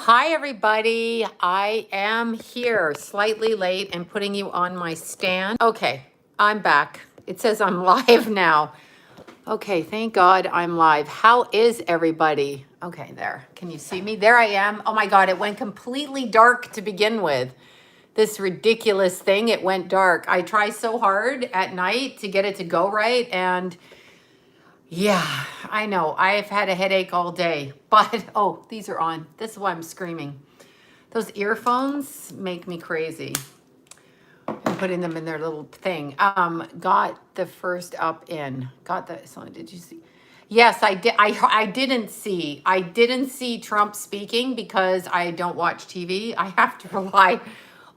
Hi, everybody. I am here slightly late and putting you on my stand. Okay, I'm back. It says I'm live now. Okay, thank God I'm live. How is everybody? Okay, there. Can you see me? There I am. Oh my God, it went completely dark to begin with. This ridiculous thing, it went dark. I try so hard at night to get it to go right, and yeah, I know. I've had a headache all day, but oh, these are on. This is why I'm screaming. Those earphones make me crazy. I'm putting them in their little thing. Got the first up in. Got the. So did you see? Yes, I did. I didn't see. I didn't see Trump speaking because I don't watch TV. I have to rely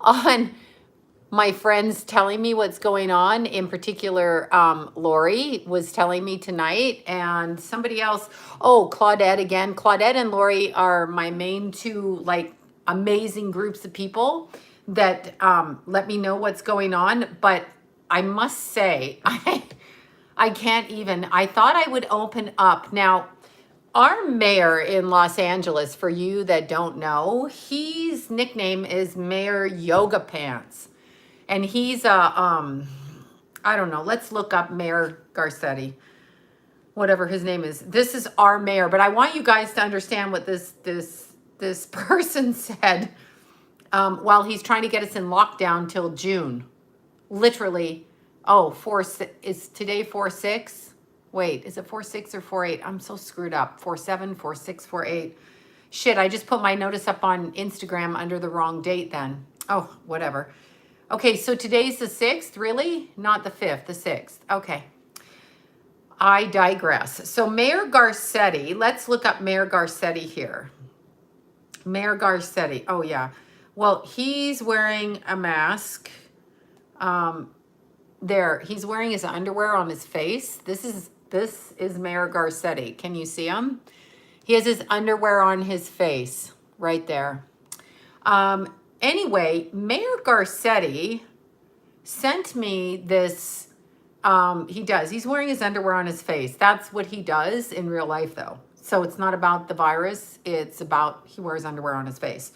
on my friends telling me what's going on. In particular, Lori was telling me tonight, and somebody else. Oh, Claudette again. Claudette and Lori are my main two, like, amazing groups of people that let me know what's going on. But I must say, I can't even. I thought I would open up now. Our mayor in Los Angeles, for you that don't know, his nickname is Mayor Yoga Pants. And he's I don't know, let's look up Mayor Garcetti, whatever his name is. This is our mayor, but I want you guys to understand what this person said while he's trying to get us in lockdown till June. Literally, is today 4/6? Wait, is it 4/6 or 4/8? I'm so screwed up. 4/7, 4/6, 4/8. Shit, I just put my notice up on Instagram under the wrong date then. Oh, whatever. Okay, so today's the 6th, really? Not the 5th, the 6th. Okay. I digress. So Mayor Garcetti, let's look up Mayor Garcetti here. Mayor Garcetti. Oh, yeah. Well, he's wearing a mask. There, he's wearing his underwear on his face. This is Mayor Garcetti. Can you see him? He has his underwear on his face right there. Anyway, Mayor Garcetti sent me this. He's wearing his underwear on his face. That's what he does in real life, though. So it's not about the virus. It's about he wears underwear on his face.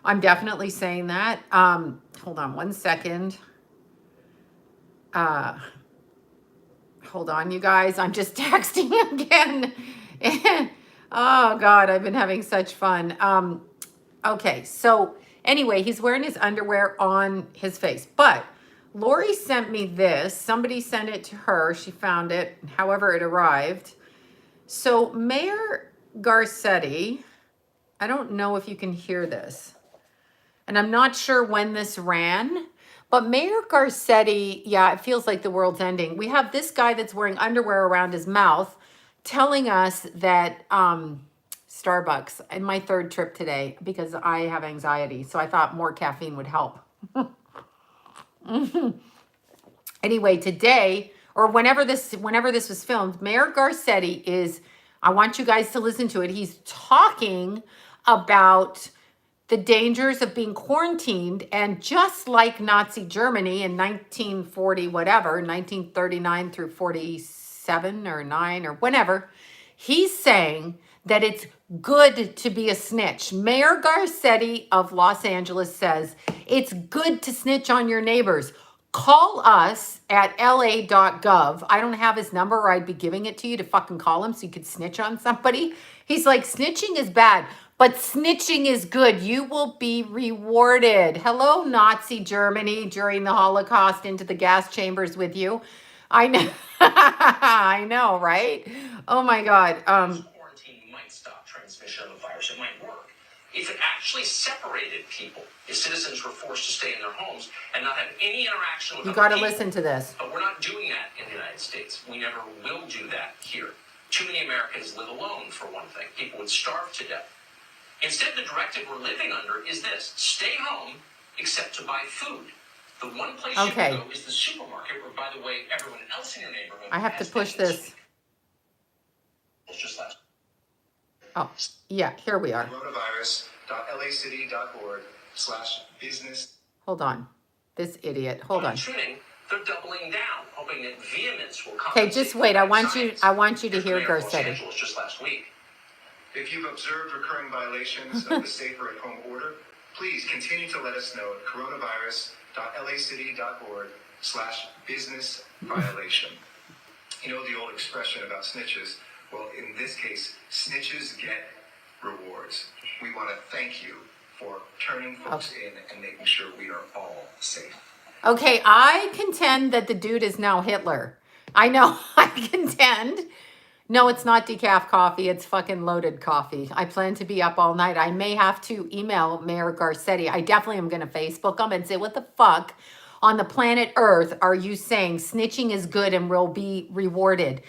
I'm definitely saying that. Hold on one second. Hold on, you guys. I'm just texting again. Oh, God, I've been having such fun. Okay, so anyway, he's wearing his underwear on his face. But Lori sent me this. Somebody sent it to her. She found it, however it arrived. So Mayor Garcetti, I don't know if you can hear this. And I'm not sure when this ran. But Mayor Garcetti, yeah, it feels like the world's ending. We have this guy that's wearing underwear around his mouth telling us that Starbucks, in my third trip today, because I have anxiety. So I thought more caffeine would help. Anyway, today, or whenever this was filmed, Mayor Garcetti is, I want you guys to listen to it. He's talking about the dangers of being quarantined, and just like Nazi Germany in 1940, whatever, 1939 through 47 or 9 or whenever, he's saying that it's good to be a snitch. Mayor Garcetti of Los Angeles says it's good to snitch on your neighbors. Call us at la.gov. I don't have his number, or I'd be giving it to you to fucking call him so you could snitch on somebody. He's like, snitching is bad, but snitching is good. You will be rewarded. Hello, Nazi Germany during the Holocaust into the gas chambers with you. I know. I know, right? Oh my God. Quarantine might stop transmission of the virus. It might work. If it actually separated people, if citizens were forced to stay in their homes and not have any interaction with You other got to people. listen to this. But we're not doing that in the United States. We never will do that here. Too many Americans live alone, for one thing. People would starve to death. Instead, the directive we're living under is this: stay home except to buy food. The one place you can go is the supermarket, where, by the way, everyone else in your neighborhood I have to push this. Just last. Oh, yeah, here we are. Coronavirus.lacity.org/business. Hold on. This idiot. Hold on. They're doubling down, hoping that vehemence will come. Okay, just wait. I want you to hear Garcetti. Just last week. If you've observed recurring violations of the Safer at Home order, please continue to let us know at coronavirus.lacity.org/business violation. You know the old expression about snitches? Well, in this case, snitches get rewards. We want to thank you for turning folks in and making sure we are all safe. Okay, I contend that the dude is now Hitler. I know, I contend. No, it's not decaf coffee. It's fucking loaded coffee. I plan to be up all night. I may have to email Mayor Garcetti. I definitely am going to Facebook him and say, what the fuck on the planet Earth are you saying snitching is good and will be rewarded?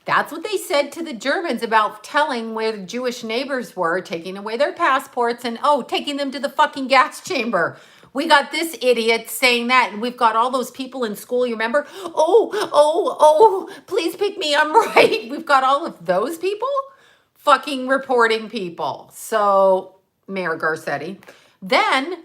That's what they said to the Germans about telling where the Jewish neighbors were, taking away their passports and, oh, taking them to the fucking gas chamber. We got this idiot saying that, and we've got all those people in school, you remember? Oh, please pick me, I'm right. We've got all of those people fucking reporting people. So, Mayor Garcetti. Then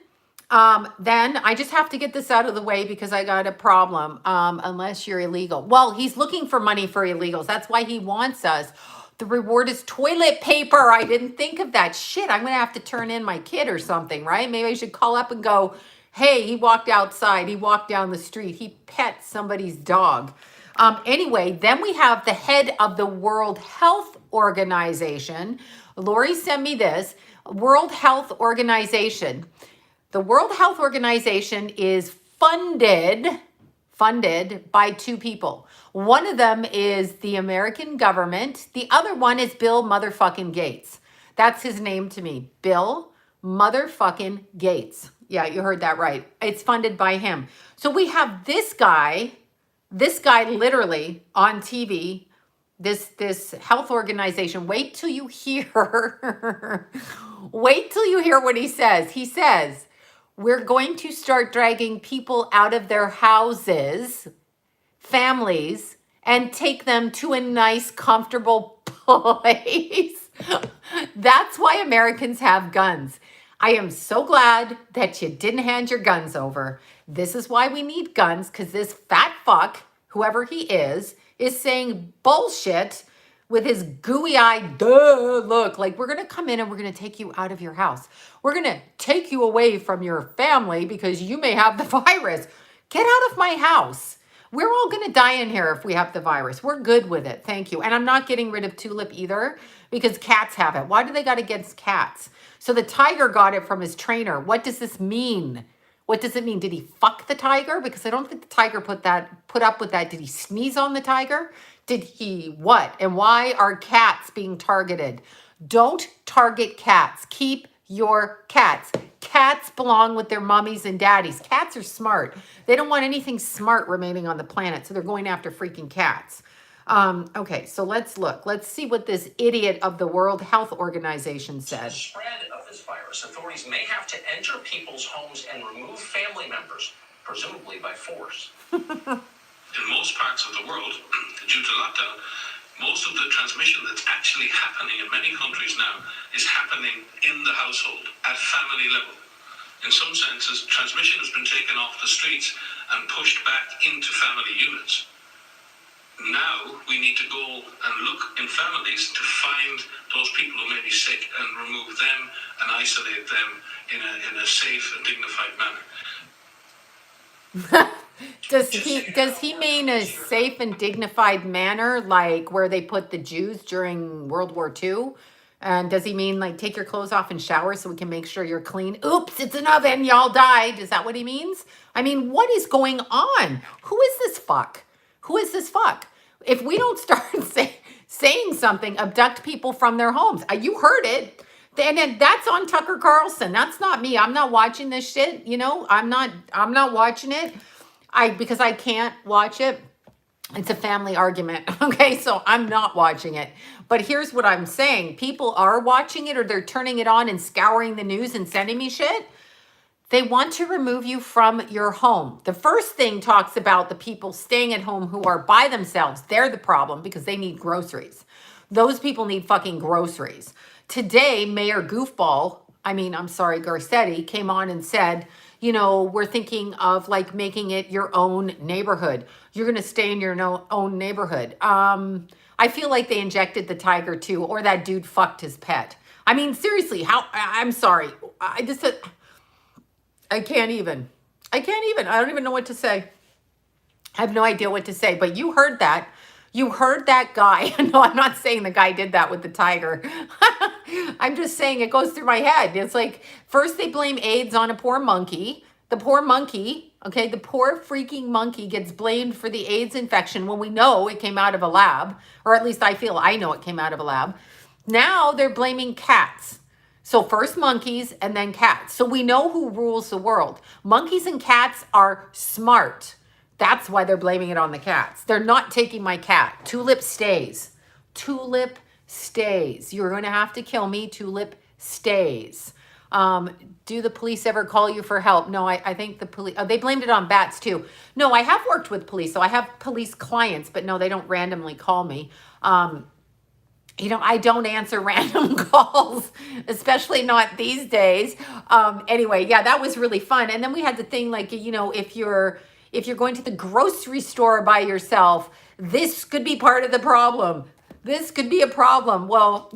I just have to get this out of the way because I got a problem, unless you're illegal. Well, he's looking for money for illegals. That's why he wants us. The reward is toilet paper. I didn't think of that. Shit, I'm going to have to turn in my kid or something, right? Maybe I should call up and go, hey, he walked outside. He walked down the street. He pet somebody's dog. Anyway, then we have the head of the World Health Organization. Lori sent me this. World Health Organization. The World Health Organization is funded by two people. One of them is the American government. The other one is Bill motherfucking Gates. That's his name to me. Bill motherfucking Gates. Yeah, you heard that right. It's funded by him. So we have this guy literally on TV, this health organization. Wait till you hear, wait till you hear what he says. He says, we're going to start dragging people out of their houses, families, and take them to a nice, comfortable place. That's why Americans have guns. I am so glad that you didn't hand your guns over. This is why we need guns, because this fat fuck, whoever he is saying bullshit with his gooey-eyed, duh, look, like we're going to come in and we're going to take you out of your house. We're going to take you away from your family because you may have the virus. Get out of my house. We're all going to die in here if we have the virus. We're good with it. Thank you. And I'm not getting rid of Tulip either because cats have it. Why do they got against cats? So the tiger got it from his trainer. What does this mean? What does it mean? Did he fuck the tiger? Because I don't think the tiger put up with that. Did he sneeze on the tiger? Did he what? And why are cats being targeted? Don't target cats. Keep your cats. Cats belong with their mummies and daddies. Cats are smart. They don't want anything smart remaining on the planet, so they're going after freaking cats. Okay, so let's look. Let's see what this idiot of the World Health Organization said. Spread of this virus, authorities may have to enter people's homes and remove family members, presumably by force. In most parts of the world, due to lockdown, most of the transmission that's actually happening in many countries now is happening in the household, at family level. In some senses, transmission has been taken off the streets and pushed back into family units. Now we need to go and look in families to find those people who may be sick and remove them and isolate them in a safe and dignified manner. Does he mean a safe and dignified manner, like where they put the Jews during World War II? And does he mean like take your clothes off and shower so we can make sure you're clean? Oops, it's an oven, y'all died. Is that what he means? I mean, what is going on? Who is this fuck? Who is this fuck? If we don't start saying something, abduct people from their homes. You heard it. And that's on Tucker Carlson. That's not me. I'm not watching this shit. You know, I'm not watching it. Because I can't watch it. It's a family argument. Okay, so I'm not watching it. But here's what I'm saying. People are watching it or they're turning it on and scouring the news and sending me shit. They want to remove you from your home. The first thing talks about the people staying at home who are by themselves. They're the problem because they need groceries. Those people need fucking groceries. Today, Mayor Garcetti came on and said, you know, we're thinking of like making it your own neighborhood. You're going to stay in your own neighborhood. I feel like they injected the tiger too, or that dude fucked his pet. I mean, seriously, I'm sorry. I can't even. I can't even. I don't even know what to say. I have no idea what to say, but you heard that. You heard that guy. No, I'm not saying the guy did that with the tiger. I'm just saying it goes through my head. It's like, first they blame AIDS on a poor monkey. The poor monkey, okay, the poor freaking monkey gets blamed for the AIDS infection when we know it came out of a lab, or at least I know it came out of a lab. Now they're blaming cats. So first monkeys and then cats. So we know who rules the world. Monkeys and cats are smart. That's why they're blaming it on the cats. They're not taking my cat. Tulip stays. Tulip stays. You're going to have to kill me. Tulip stays. Do the police ever call you for help? No, I think the police, they blamed it on bats too. No, I have worked with police. So I have police clients, but no, they don't randomly call me. I don't answer random calls, especially not these days. Anyway, yeah, that was really fun. And then we had the thing like, if you're going to the grocery store by yourself, this could be part of the problem. This could be a problem. Well,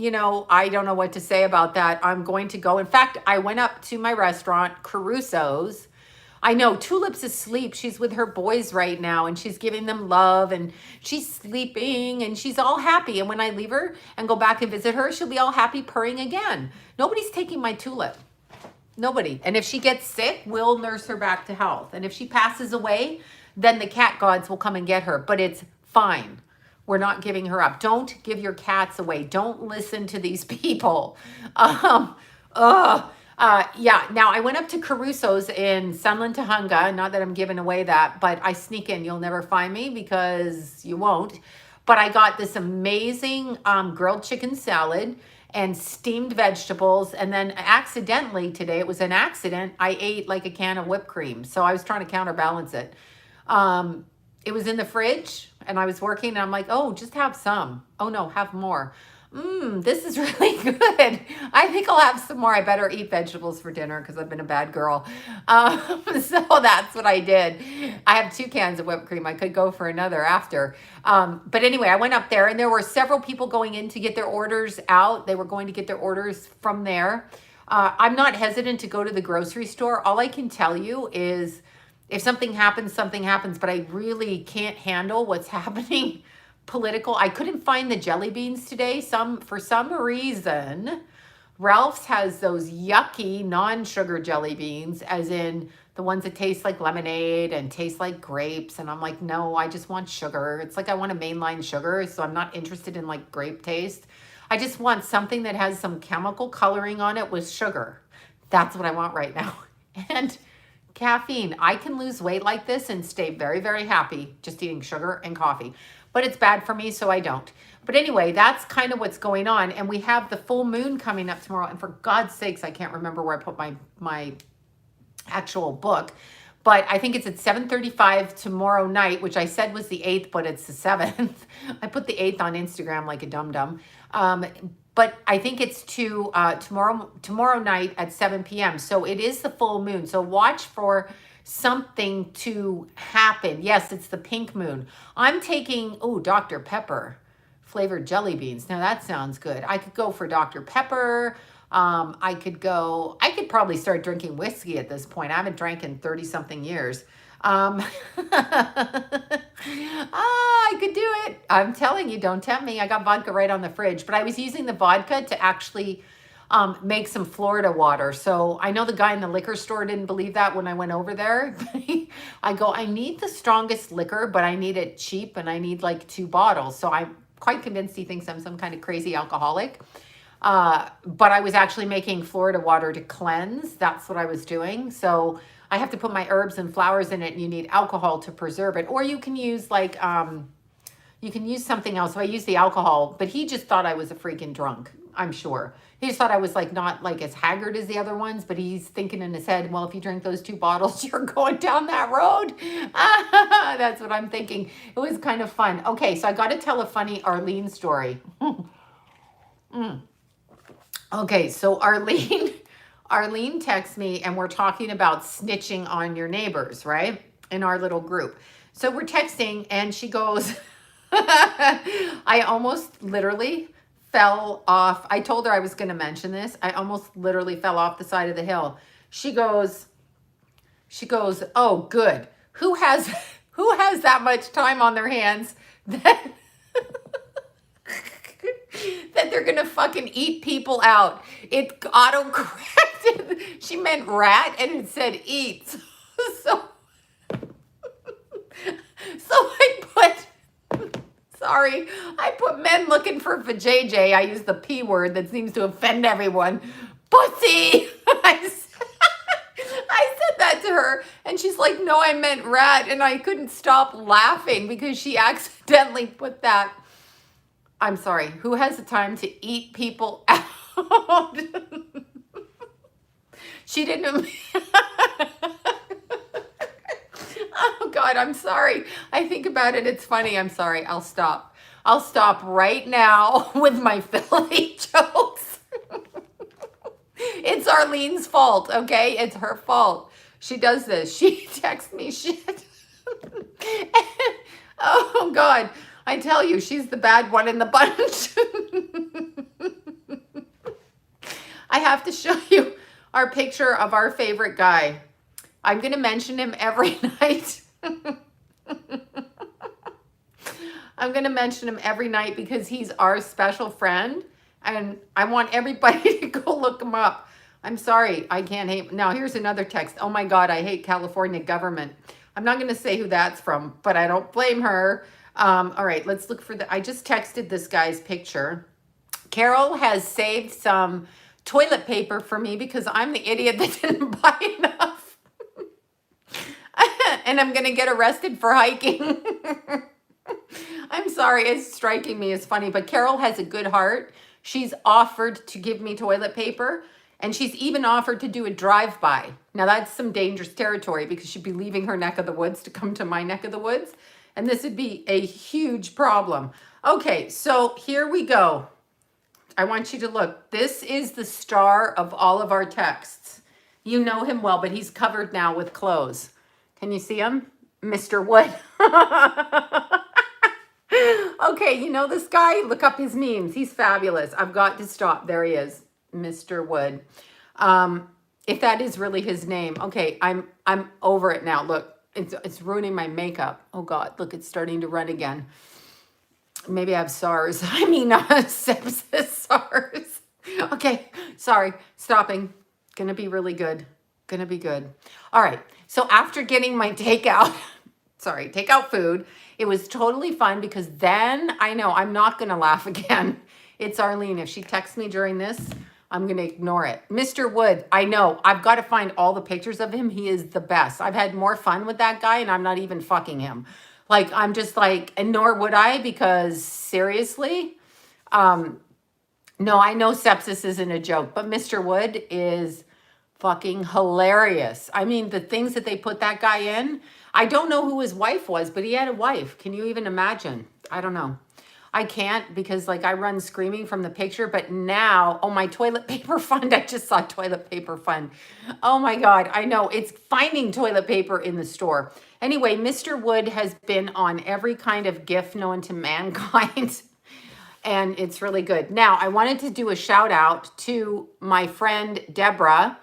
I don't know what to say about that. I'm going to go. In fact, I went up to my restaurant, Caruso's. I know Tulip's asleep. She's with her boys right now and she's giving them love and she's sleeping and she's all happy. And when I leave her and go back and visit her, she'll be all happy purring again. Nobody's taking my Tulip. Nobody. And if she gets sick, we'll nurse her back to health. And if she passes away, then the cat gods will come and get her. But it's fine. We're not giving her up. Don't give your cats away. Don't listen to these people. Yeah, now I went up to Caruso's in Sunland, Tahunga. Not that I'm giving away that, but I sneak in. You'll never find me because you won't. But I got this amazing grilled chicken salad and steamed vegetables. And then accidentally today, it was an accident, I ate like a can of whipped cream. So I was trying to counterbalance it. It was in the fridge and I was working and I'm like, oh, just have some. Oh no, have more. This is really good. I think I'll have some more. I better eat vegetables for dinner because I've been a bad girl. So that's what I did. I have 2 cans of whipped cream. I could go for another after. But anyway, I went up there and there were several people going in to get their orders out. They were going to get their orders from there. I'm not hesitant to go to the grocery store. All I can tell you is if something happens, but I really can't handle what's happening political. I couldn't find the jelly beans today. For some reason, Ralph's has those yucky non-sugar jelly beans, as in the ones that taste like lemonade and taste like grapes. And I'm like, no, I just want sugar. It's like I want a mainline sugar, so I'm not interested in like grape taste. I just want something that has some chemical coloring on it with sugar. That's what I want right now. And caffeine. I can lose weight like this and stay very, very happy just eating sugar and coffee. But it's bad for me, so I don't. But anyway, that's kind of what's going on. And we have the full moon coming up tomorrow. And for God's sakes, I can't remember where I put my actual book. But I think it's at 7:35 tomorrow night, which I said was the 8th, but it's the 7th. I put the 8th on Instagram like a dum-dum. But I think it's tomorrow night at 7 p.m. So it is the full moon. So watch for something to happen. Yes, it's the pink moon. I'm taking, Dr. Pepper flavored jelly beans. Now that sounds good. I could go for Dr. Pepper. I could probably start drinking whiskey at this point. I haven't drank in 30 something years. I could do it. I'm telling you, don't tempt me. I got vodka right on the fridge, but I was using the vodka to actually make some Florida water. So I know the guy in the liquor store didn't believe that when I went over there. I go, I need the strongest liquor, but I need it cheap and I need like 2 bottles. So I'm quite convinced he thinks I'm some kind of crazy alcoholic. But I was actually making Florida water to cleanse. That's what I was doing. So I have to put my herbs and flowers in it and you need alcohol to preserve it. Or you can use like, you can use something else. So I used the alcohol, but he just thought I was a freaking drunk, I'm sure. He just thought I was like not like as haggard as the other ones, but he's thinking in his head, well, if you drink those 2 bottles, you're going down that road. That's what I'm thinking. It was kind of fun. Okay, so I got to tell a funny Arlene story. Okay, so Arlene texts me and we're talking about snitching on your neighbors, right? In our little group. So we're texting and she goes, I almost literally fell off. I told her I was going to mention this. I almost literally fell off the side of the hill. She goes, "Oh, good. Who has who has that much time on their hands that that they're gonna fucking eat people out?" It auto-corrected. She meant rat and it said eat. So I put men looking for vajayjay. I use the P word that seems to offend everyone. Pussy. I said that to her and she's like, "No, I meant rat." And I couldn't stop laughing because she accidentally put that. I'm sorry. Who has the time to eat people out? She didn't. Oh God, I'm sorry. I think about it. It's funny. I'm sorry. I'll stop. I'll stop right now with my filthy jokes. It's Arlene's fault, okay? It's her fault. She does this. She texts me shit. Oh God, I tell you, she's the bad one in the bunch. I have to show you our picture of our favorite guy. I'm going to mention him every night. I'm going to mention him every night because he's our special friend. And I want everybody to go look him up. I'm sorry, I can't hate. Now, here's another text. "Oh my God, I hate California government." I'm not going to say who that's from, but I don't blame her. All right, let's look for I just texted this guy's picture. Carol has saved some toilet paper for me because I'm the idiot that didn't buy enough. And I'm going to get arrested for hiking. I'm sorry, it's striking me as funny, but Carol has a good heart. She's offered to give me toilet paper, and she's even offered to do a drive-by. Now, that's some dangerous territory because she'd be leaving her neck of the woods to come to my neck of the woods, and this would be a huge problem. Okay, so here we go. I want you to look. This is the star of all of our texts. You know him well, but he's covered now with clothes. Can you see him? Mr. Wood. Okay, you know this guy? Look up his memes. He's fabulous. I've got to stop. There he is, Mr. Wood. If that is really his name. Okay, I'm over it now. Look, it's ruining my makeup. Oh God, look, it's starting to run again. Maybe I have SARS. I mean, sepsis, SARS. Okay, sorry, stopping. Gonna be really good. Gonna be good. All right, so after getting my takeout food, it was totally fun because then I know I'm not gonna laugh again. It's Arlene. If she texts me during this, I'm gonna ignore it. Mr. Wood, I know. I've got to find all the pictures of him. He is the best. I've had more fun with that guy and I'm not even fucking him. Like, I'm just like, and nor would I, because seriously, no, I know sepsis isn't a joke, but Mr. Wood is fucking hilarious. I mean, the things that they put that guy in, I don't know who his wife was, but he had a wife. Can you even imagine? I don't know. I can't because like I run screaming from the picture, but now, oh, my toilet paper fund. I just saw toilet paper fund. Oh my God. I know it's finding toilet paper in the store. Anyway, Mr. Wood has been on every kind of gift known to mankind. And it's really good. Now, I wanted to do a shout out to my friend, Deborah,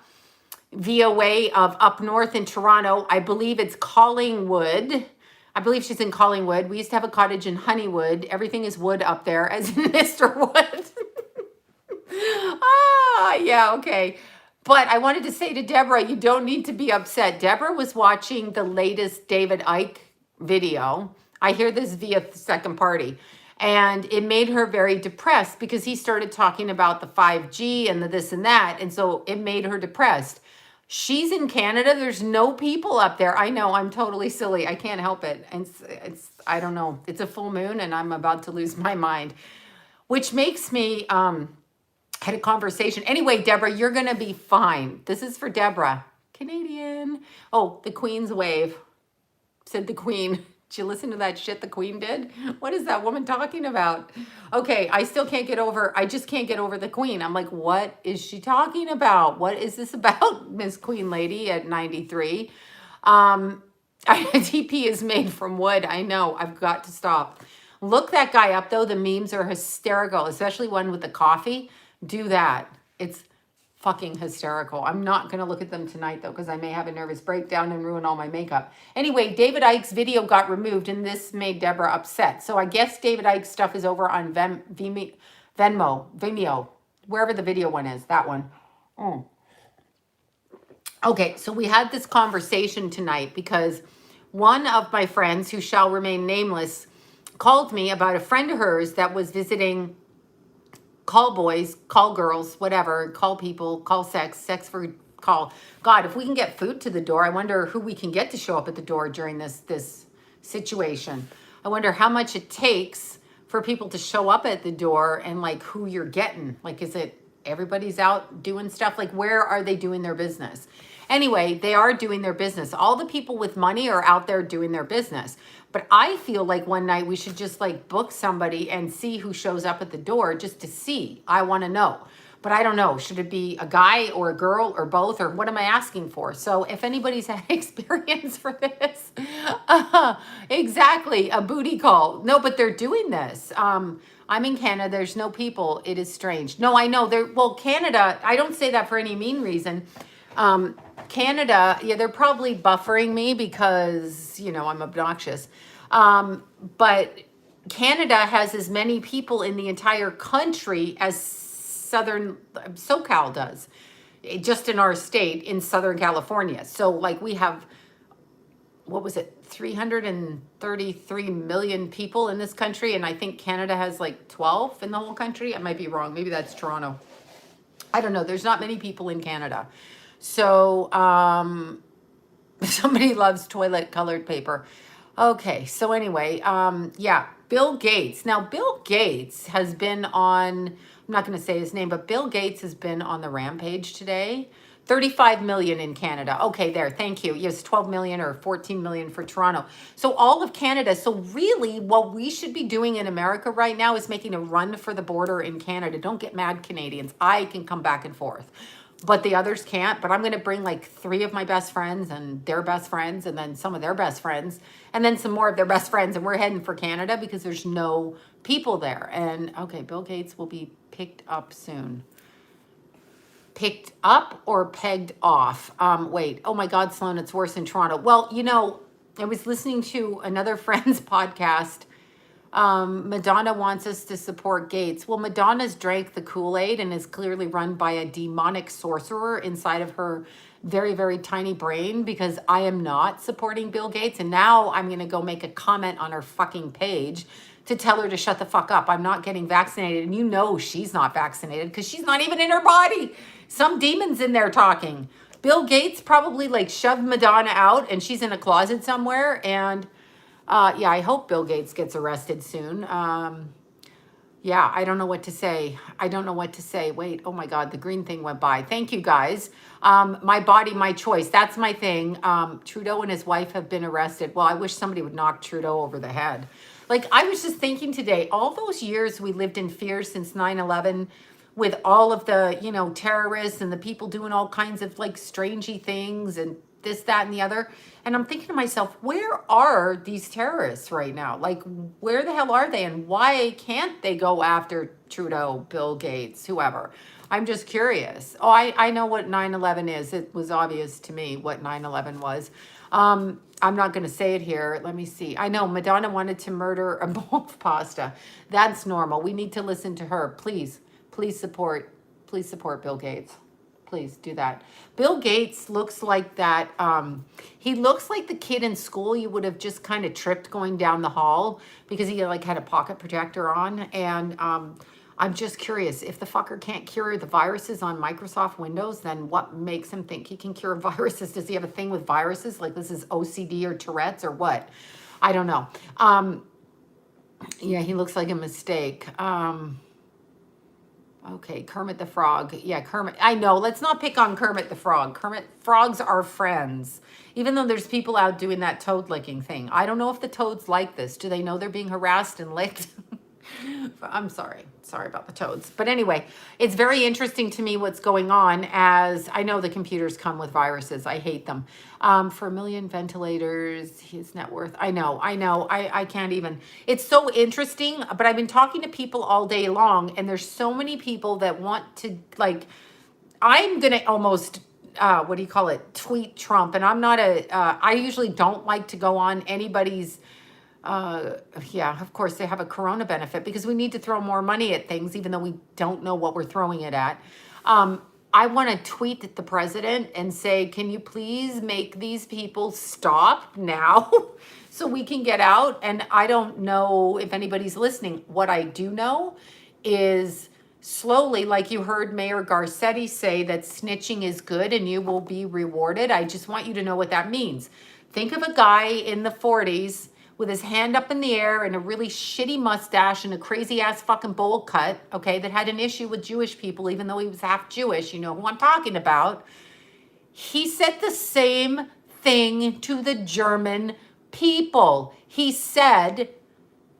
VOA of up north in Toronto. I believe it's Collingwood. I believe she's in Collingwood. We used to have a cottage in Honeywood. Everything is wood up there, as in Mr. Wood. Yeah, okay. But I wanted to say to Deborah, you don't need to be upset. Deborah was watching the latest David Icke video. I hear this via second party. And it made her very depressed because he started talking about the 5G and the this and that. And so it made her depressed. She's in Canada. There's no people up there. I know, I'm totally silly. I can't help it. And it's I don't know. It's a full moon and I'm about to lose my mind, which makes me had a conversation. Anyway, Deborah, you're going to be fine. This is for Deborah. Canadian. Oh, the Queen's wave. Said the Queen. Did you listen to that shit the Queen did? What is that woman talking about? Okay, I still can't get over, I just can't get over the Queen. I'm like, what is she talking about? What is this about, Miss Queen Lady at 93? TP is made from wood. I know, I've got to stop. Look that guy up though. The memes are hysterical, especially one with the coffee. Do that. It's fucking hysterical. I'm not going to look at them tonight though, because I may have a nervous breakdown and ruin all my makeup. Anyway, David Icke's video got removed and this made Deborah upset. So I guess David Icke's stuff is over on Vimeo, wherever the video one is, that one. Mm. Okay, so we had this conversation tonight because one of my friends, who shall remain nameless, called me about a friend of hers that was visiting call boys, call girls, whatever, call people, call sex for call. God, if we can get food to the door, I wonder who we can get to show up at the door during this situation. I wonder how much it takes for people to show up at the door and like who you're getting. Like, is it everybody's out doing stuff? Like, where are they doing their business? Anyway, they are doing their business. All the people with money are out there doing their business. But I feel like one night we should just like book somebody and see who shows up at the door just to see. I want to know. But I don't know. Should it be a guy or a girl or both? Or what am I asking for? So if anybody's had experience for this, exactly, a booty call. No, but they're doing this. I'm in Canada. There's no people. It is strange. No, I know. Well, Canada, I don't say that for any mean reason. Canada, yeah, they're probably buffering me because, you know, I'm obnoxious. But Canada has as many people in the entire country as Southern SoCal does, just in our state in Southern California. So like we have, what was it, 333 million people in this country. And I think Canada has like 12 in the whole country. I might be wrong. Maybe that's Toronto. I don't know. There's not many people in Canada. So somebody loves toilet colored paper. Okay, so anyway, yeah, Bill Gates. Now, Bill Gates has been on, I'm not going to say his name, but Bill Gates has been on the rampage today. 35 million in Canada. Okay, there, thank you. Yes, 12 million or 14 million for Toronto. So all of Canada. So really what we should be doing in America right now is making a run for the border in Canada. Don't get mad, Canadians. I can come back and forth, but the others can't. But I'm going to bring like 3 of my best friends and their best friends and then some of their best friends and then some more of their best friends. And we're heading for Canada because there's no people there. And okay, Bill Gates will be picked up soon. Picked up or pegged off? Wait, oh my God, Sloan, it's worse in Toronto. Well, you know, I was listening to another friend's podcast. Madonna wants us to support Gates. Well, Madonna's drank the Kool-Aid and is clearly run by a demonic sorcerer inside of her very, very tiny brain, because I am not supporting Bill Gates. And now I'm going to go make a comment on her fucking page to tell her to shut the fuck up. I'm not getting vaccinated. And you know she's not vaccinated because she's not even in her body. Some demon's in there talking. Bill Gates probably like shoved Madonna out and she's in a closet somewhere. And yeah, I hope Bill Gates gets arrested soon. Yeah, I don't know what to say. I don't know what to say. Wait, oh my God, the green thing went by. Thank you guys. My body, my choice. That's my thing. Trudeau and his wife have been arrested. Well, I wish somebody would knock Trudeau over the head. Like, I was just thinking today, all those years we lived in fear since 9/11 with all of the, you know, terrorists and the people doing all kinds of like strangey things and this, that, and the other. And I'm thinking to myself, where are these terrorists right now? Like, where the hell are they? And why can't they go after Trudeau, Bill Gates, whoever? I'm just curious. Oh, I know what 9/11 is. It was obvious to me what 9/11 was. I'm not going to say it here. Let me see. I know Madonna wanted to murder a bowl of pasta. That's normal. We need to listen to her. Please support Bill Gates. Please do that. Bill Gates looks like that. He looks like the kid in school you would have just kind of tripped going down the hall because he like had a pocket protector on. And I'm just curious, if the fucker can't cure the viruses on Microsoft Windows, then what makes him think he can cure viruses? Does he have a thing with viruses? Like this is OCD or Tourette's or what? I don't know. Yeah, he looks like a mistake. Okay, Kermit the Frog. Yeah, Kermit. I know. Let's not pick on Kermit the Frog. Frogs are friends. Even though there's people out doing that toad licking thing. I don't know if the toads like this. Do they know they're being harassed and licked? I'm sorry. Sorry about the toads. But anyway, it's very interesting to me what's going on, as I know the computers come with viruses. I hate them. For 1 million ventilators, his net worth. I know. I can't even. It's so interesting, but I've been talking to people all day long, and there's so many people that want to, like, I'm going to almost, what do you call it? Tweet Trump. And I'm not I usually don't like to go on anybody's, yeah, of course they have a corona benefit because we need to throw more money at things, even though we don't know what we're throwing it at. I want to tweet at the president and say, can you please make these people stop now so we can get out? And I don't know if anybody's listening. What I do know is slowly, like you heard Mayor Garcetti say, that snitching is good and you will be rewarded. I just want you to know what that means. Think of a guy in the 40s with his hand up in the air and a really shitty mustache and a crazy ass fucking bowl cut, okay, that had an issue with Jewish people, even though he was half Jewish. You know who I'm talking about. He said the same thing to the German people. He said,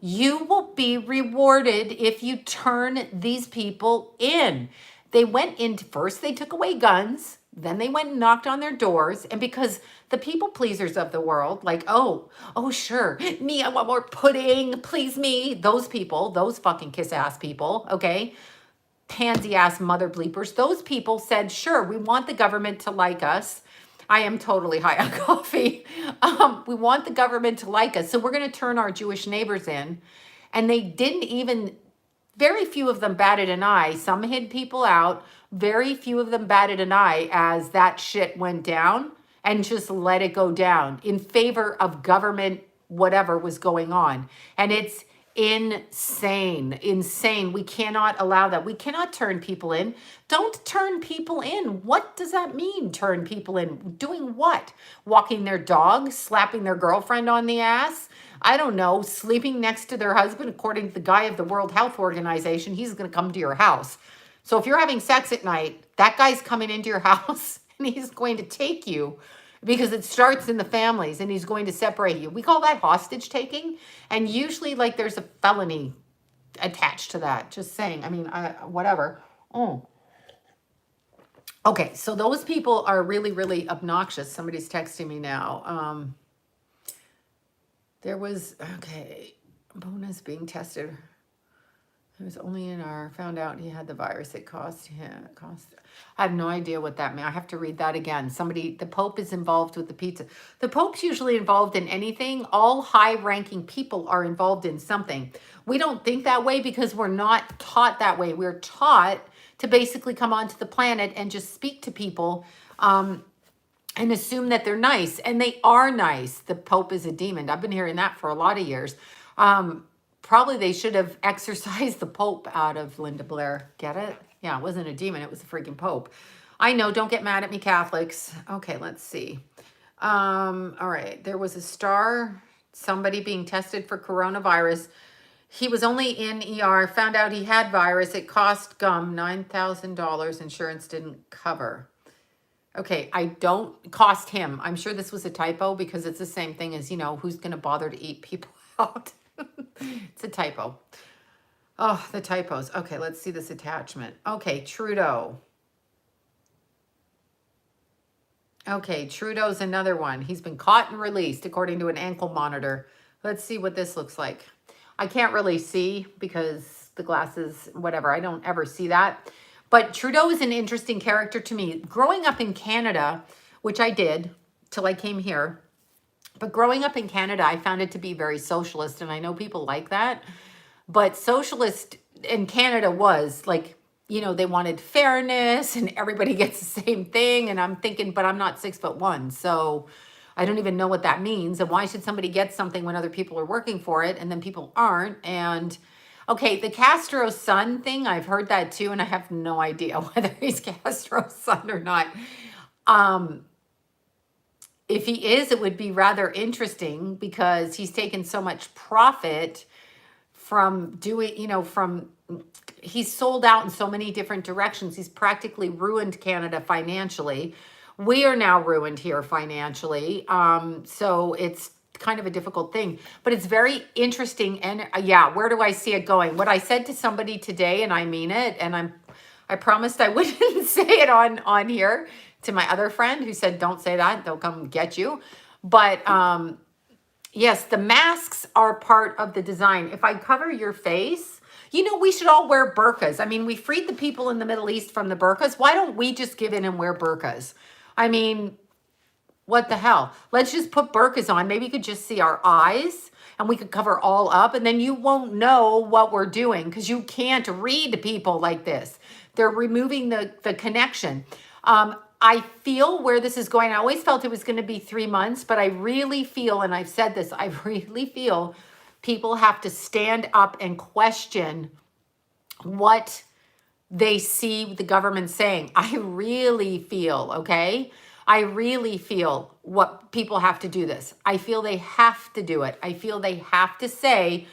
you will be rewarded if you turn these people in. They went in first, they took away guns. Then they went and knocked on their doors. And because the people pleasers of the world, like, oh, sure, me, I want more pudding, please me. Those people, those fucking kiss ass people, okay? Pansy ass mother bleepers. Those people said, sure, we want the government to like us. I am totally high on coffee. We want the government to like us. So we're going to turn our Jewish neighbors in. And they didn't even, very few of them batted an eye. Some hid people out. Very few of them batted an eye as that shit went down and just let it go down in favor of government, whatever was going on. And it's insane. We cannot allow that. We cannot turn people in. Don't turn people in. What does that mean, turn people in? Doing what? Walking their dog, slapping their girlfriend on the ass? I don't know, sleeping next to their husband. According to the guy of the World Health Organization, he's going to come to your house. So if you're having sex at night, that guy's coming into your house and he's going to take you, because it starts in the families, and he's going to separate you. We call that hostage taking. And usually, like, there's a felony attached to that. Just saying. I mean, whatever. Oh. Okay, so those people are really, really obnoxious. Somebody's texting me now. There was, okay, bonus being tested. It was only in our, found out he had the virus. It cost, I have no idea what that meant. I have to read that again. Somebody, the Pope is involved with the pizza. The Pope's usually involved in anything. All high-ranking people are involved in something. We don't think that way because we're not taught that way. We're taught to basically come onto the planet and just speak to people and assume that they're nice. And they are nice. The Pope is a demon. I've been hearing that for a lot of years. Probably they should have exorcised the Pope out of Linda Blair. Get it? Yeah, it wasn't a demon. It was the freaking Pope. I know. Don't get mad at me, Catholics. Okay, let's see. All right. There was a star, somebody being tested for coronavirus. He was only in ER, found out he had virus. It cost gum $9,000. Insurance didn't cover. Okay, I don't cost him. I'm sure this was a typo because it's the same thing as, you know, who's going to bother to eat people out? It's a typo. Oh, the typos. Okay, let's see this attachment. Okay, Trudeau. Okay, Trudeau's another one. He's been caught and released according to an ankle monitor. Let's see what this looks like. I can't really see because the glasses, whatever. I don't ever see that. But Trudeau is an interesting character to me. Growing up in Canada, which I did till I came here, but growing up in Canada, I found it to be very socialist, and I know people like that. But socialist in Canada was like, you know, they wanted fairness and everybody gets the same thing. And I'm thinking, but I'm not 6'1", so I don't even know what that means. And why should somebody get something when other people are working for it and then people aren't? And okay, the Castro's son thing, I've heard that too, and I have no idea whether he's Castro's son or not. If he is, it would be rather interesting because he's taken so much profit from doing, you know, he's sold out in so many different directions. He's practically ruined Canada financially. We are now ruined here financially. So it's kind of a difficult thing, but it's very interesting. And yeah, where do I see it going? What I said to somebody today, and I mean it, and I promised I wouldn't say it on here, to my other friend who said, don't say that, they'll come get you. But yes, the masks are part of the design. If I cover your face, we should all wear burqas. I mean, we freed the people in the Middle East from the burqas. Why don't we just give in and wear burqas? I mean, what the hell? Let's just put burqas on. Maybe you could just see our eyes and we could cover all up, and then you won't know what we're doing because you can't read people like this. They're removing the connection. I feel where this is going. I always felt it was going to be 3 months, but I really feel, and I've said this, I really feel people have to stand up and question what they see the government saying. I really feel, okay? I really feel what people have to do this. I feel they have to do it. I feel they have to say,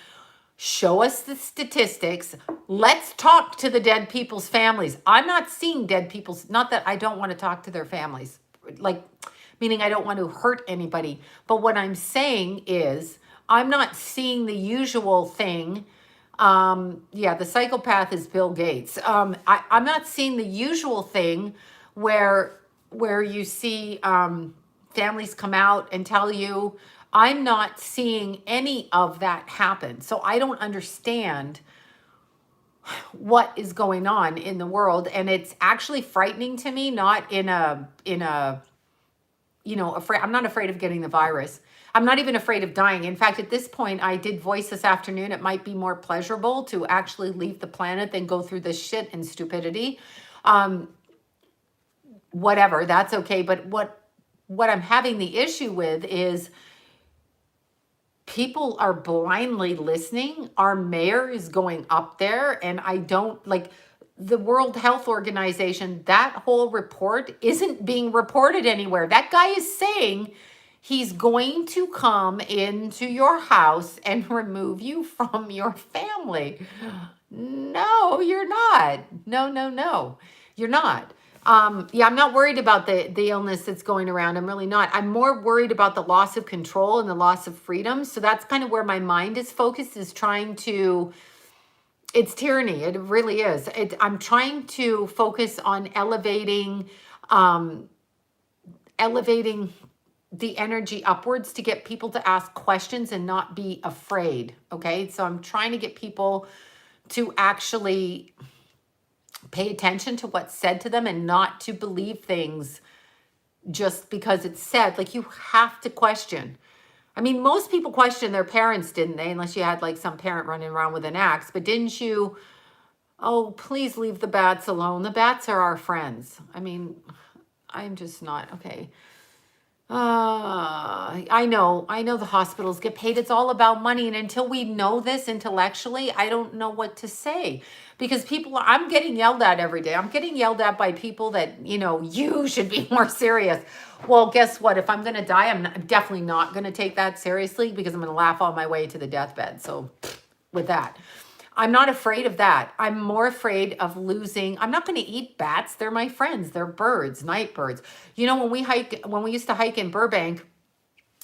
show us the statistics. Let's talk to the dead people's families. I'm not seeing dead people's, not that I don't want to talk to their families, like, meaning I don't want to hurt anybody. But what I'm saying is, I'm not seeing the usual thing. Yeah, the psychopath is Bill Gates. I'm not seeing the usual thing where you see families come out and tell you. I'm not seeing any of that happen. So I don't understand what is going on in the world. And it's actually frightening to me, not in a, afraid. I'm not afraid of getting the virus. I'm not even afraid of dying. In fact, at this point, I did voice this afternoon, it might be more pleasurable to actually leave the planet than go through this shit and stupidity. Whatever, that's okay. But what I'm having the issue with is people are blindly listening. Our mayor is going up there, and I don't like the World Health Organization. That whole report isn't being reported anywhere. That guy is saying he's going to come into your house and remove you from your family. No, you're not. No, you're not. Yeah, I'm not worried about the illness that's going around. I'm really not. I'm more worried about the loss of control and the loss of freedom. So that's kind of where my mind is focused, is trying to, it's tyranny. It really is. I'm trying to focus on elevating the energy upwards to get people to ask questions and not be afraid. Okay. So I'm trying to get people to actually pay attention to what's said to them and not to believe things just because it's said. Like, you have to question. I mean, most people question their parents, didn't they? Unless you had like some parent running around with an axe. But didn't you, oh, please leave the bats alone. The bats are our friends. I mean, I'm just not, okay. I know the hospitals get paid. It's all about money. And until we know this intellectually, I don't know what to say, because I'm getting yelled at every day. I'm getting yelled at by people that, you should be more serious. Well, guess what? If I'm going to die, I'm definitely not going to take that seriously, because I'm going to laugh all my way to the deathbed. So with that, I'm not afraid of that. I'm more afraid of losing. I'm not going to eat bats. They're my friends. They're birds, night birds. When we used to hike in Burbank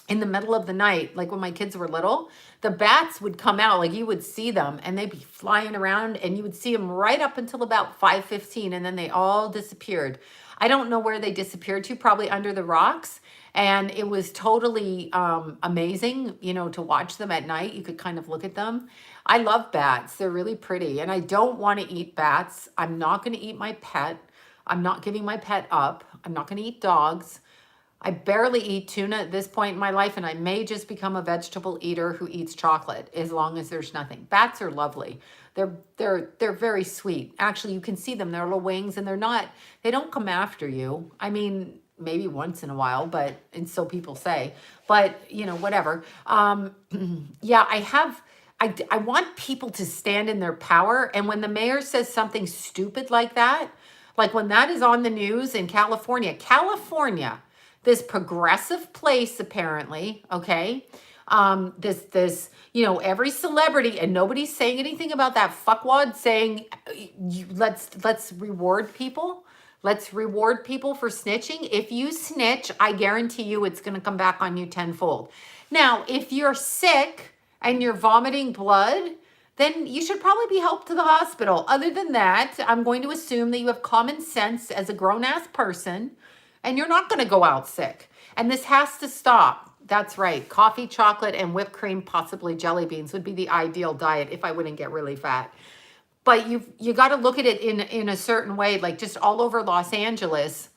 in the middle of the night, like when my kids were little, the bats would come out, like you would see them, and they'd be flying around, and you would see them right up until about 5:15, and then they all disappeared. I don't know where they disappeared to, probably under the rocks. And it was totally amazing, to watch them at night. You could kind of look at them. I love bats. They're really pretty. And I don't want to eat bats. I'm not going to eat my pet. I'm not giving my pet up. I'm not going to eat dogs. I barely eat tuna at this point in my life, and I may just become a vegetable eater who eats chocolate as long as there's nothing. Bats are lovely. They're very sweet. Actually, you can see them. They're little wings, and they don't come after you. I mean, maybe once in a while, and so people say, but whatever. Yeah, I want people to stand in their power. And when the mayor says something stupid like that, like when that is on the news in California, this progressive place, apparently, okay, every celebrity, and nobody's saying anything about that fuckwad saying, let's reward people. Let's reward people for snitching. If you snitch, I guarantee you it's going to come back on you tenfold. Now, if you're sick and you're vomiting blood, then you should probably be helped to the hospital. Other than that, I'm going to assume that you have common sense as a grown-ass person and you're not going to go out sick. And this has to stop. That's right. Coffee, chocolate, and whipped cream, possibly jelly beans would be the ideal diet if I wouldn't get really fat. But you got to look at it in a certain way, like just all over Los Angeles.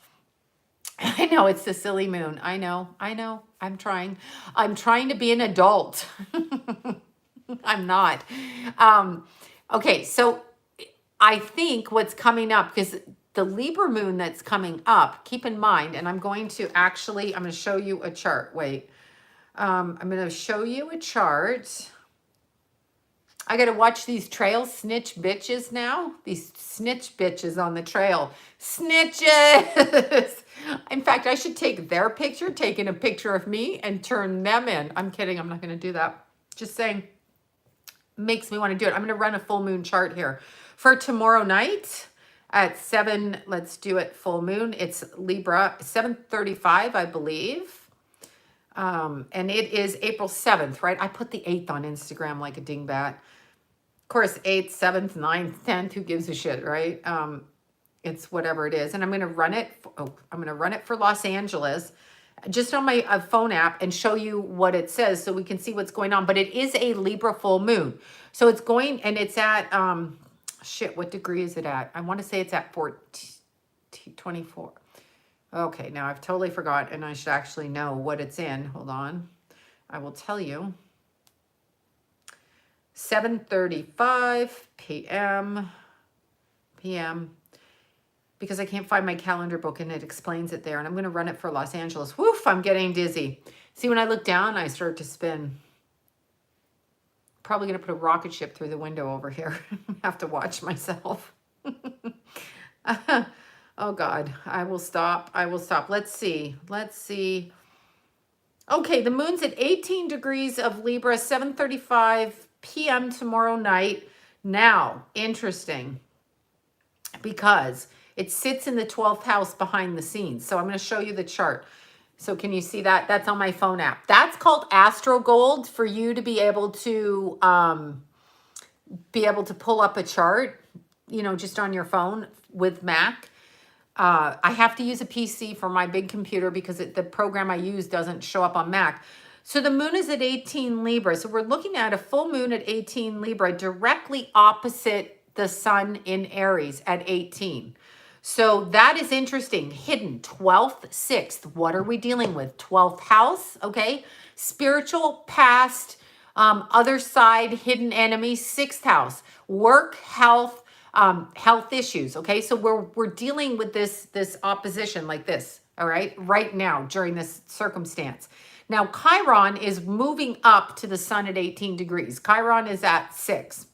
I know it's the silly moon. I know. I'm trying to be an adult. I'm not. Okay, so I think what's coming up, because the Libra moon that's coming up, keep in mind, and I'm going to show you a chart. Wait. I'm going to show you a chart. I got to watch these trail snitch bitches now. These snitch bitches on the trail. Snitches! In fact, I should take their picture, taking a picture of me, and turn them in. I'm kidding. I'm not going to do that. Just saying. Makes me want to do it. I'm going to run a full moon chart here. For tomorrow night at 7, let's do it full moon. It's Libra, 7:35, I believe. And it is April 7th, right? I put the 8th on Instagram like a dingbat. Of course, 8th, 7th, 9th, 10th, who gives a shit, right? It's whatever it is. And I'm going to run it. I'm going to run it for Los Angeles just on my phone app and show you what it says so we can see what's going on. But it is a Libra full moon. So it's going, and it's at, what degree is it at? I want to say it's at 24. Okay, now I've totally forgot, and I should actually know what it's in. Hold on. I will tell you. 7:35 p.m. Because I can't find my calendar book, and it explains it there. And I'm going to run it for Los Angeles. Woof, I'm getting dizzy. See, when I look down, I start to spin. Probably going to put a rocket ship through the window over here. Have to watch myself. Oh, God. I will stop. Let's see. Okay, the moon's at 18 degrees of Libra, 7:35 p.m. tomorrow night. Now, interesting, because it sits in the 12th house behind the scenes. So I'm going to show you the chart. So can you see that? That's on my phone app. That's called Astrogold, for you to be able to pull up a chart, just on your phone with Mac. I have to use a PC for my big computer because the program I use doesn't show up on Mac. So the moon is at 18 Libra. So we're looking at a full moon at 18 Libra, directly opposite the sun in Aries at 18. So that is interesting. Hidden, 12th, 6th. What are we dealing with? 12th house, okay? Spiritual, past, other side, hidden enemy, 6th house. Work, health, health issues, okay? So we're dealing with this opposition like this, all right? Right now, during this circumstance. Now, Chiron is moving up to the sun at 18 degrees. Chiron is at 6.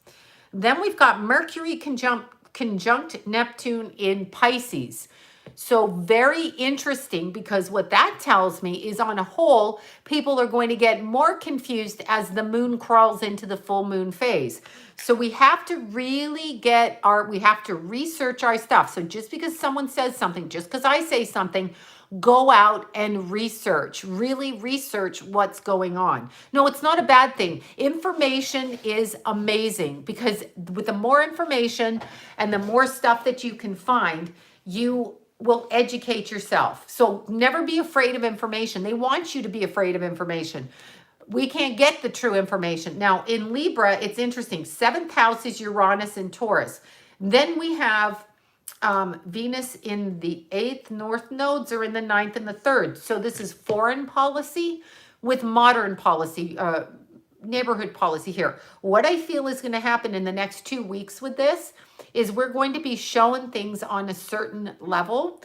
Then we've got Mercury conjunct Neptune in Pisces. So very interesting, because what that tells me is, on a whole, people are going to get more confused as the moon crawls into the full moon phase. So we have to really we have to research our stuff. So just because someone says something, just because I say something, go out and really research what's going on. No, it's not a bad thing. Information is amazing, because with the more information and the more stuff that you can find, you will educate yourself. So never be afraid of information. They want you to be afraid of information. We can't get the true information. Now, in Libra, it's interesting. 7th house is Uranus and Taurus. Then we have Venus in the 8th, North nodes are in the 9th and the 3rd. So this is foreign policy with modern policy, neighborhood policy here. What I feel is going to happen in the next 2 weeks with this is we're going to be showing things on a certain level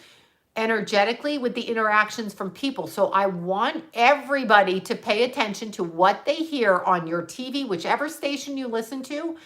energetically with the interactions from people. So I want everybody to pay attention to what they hear on your TV, whichever station you listen to.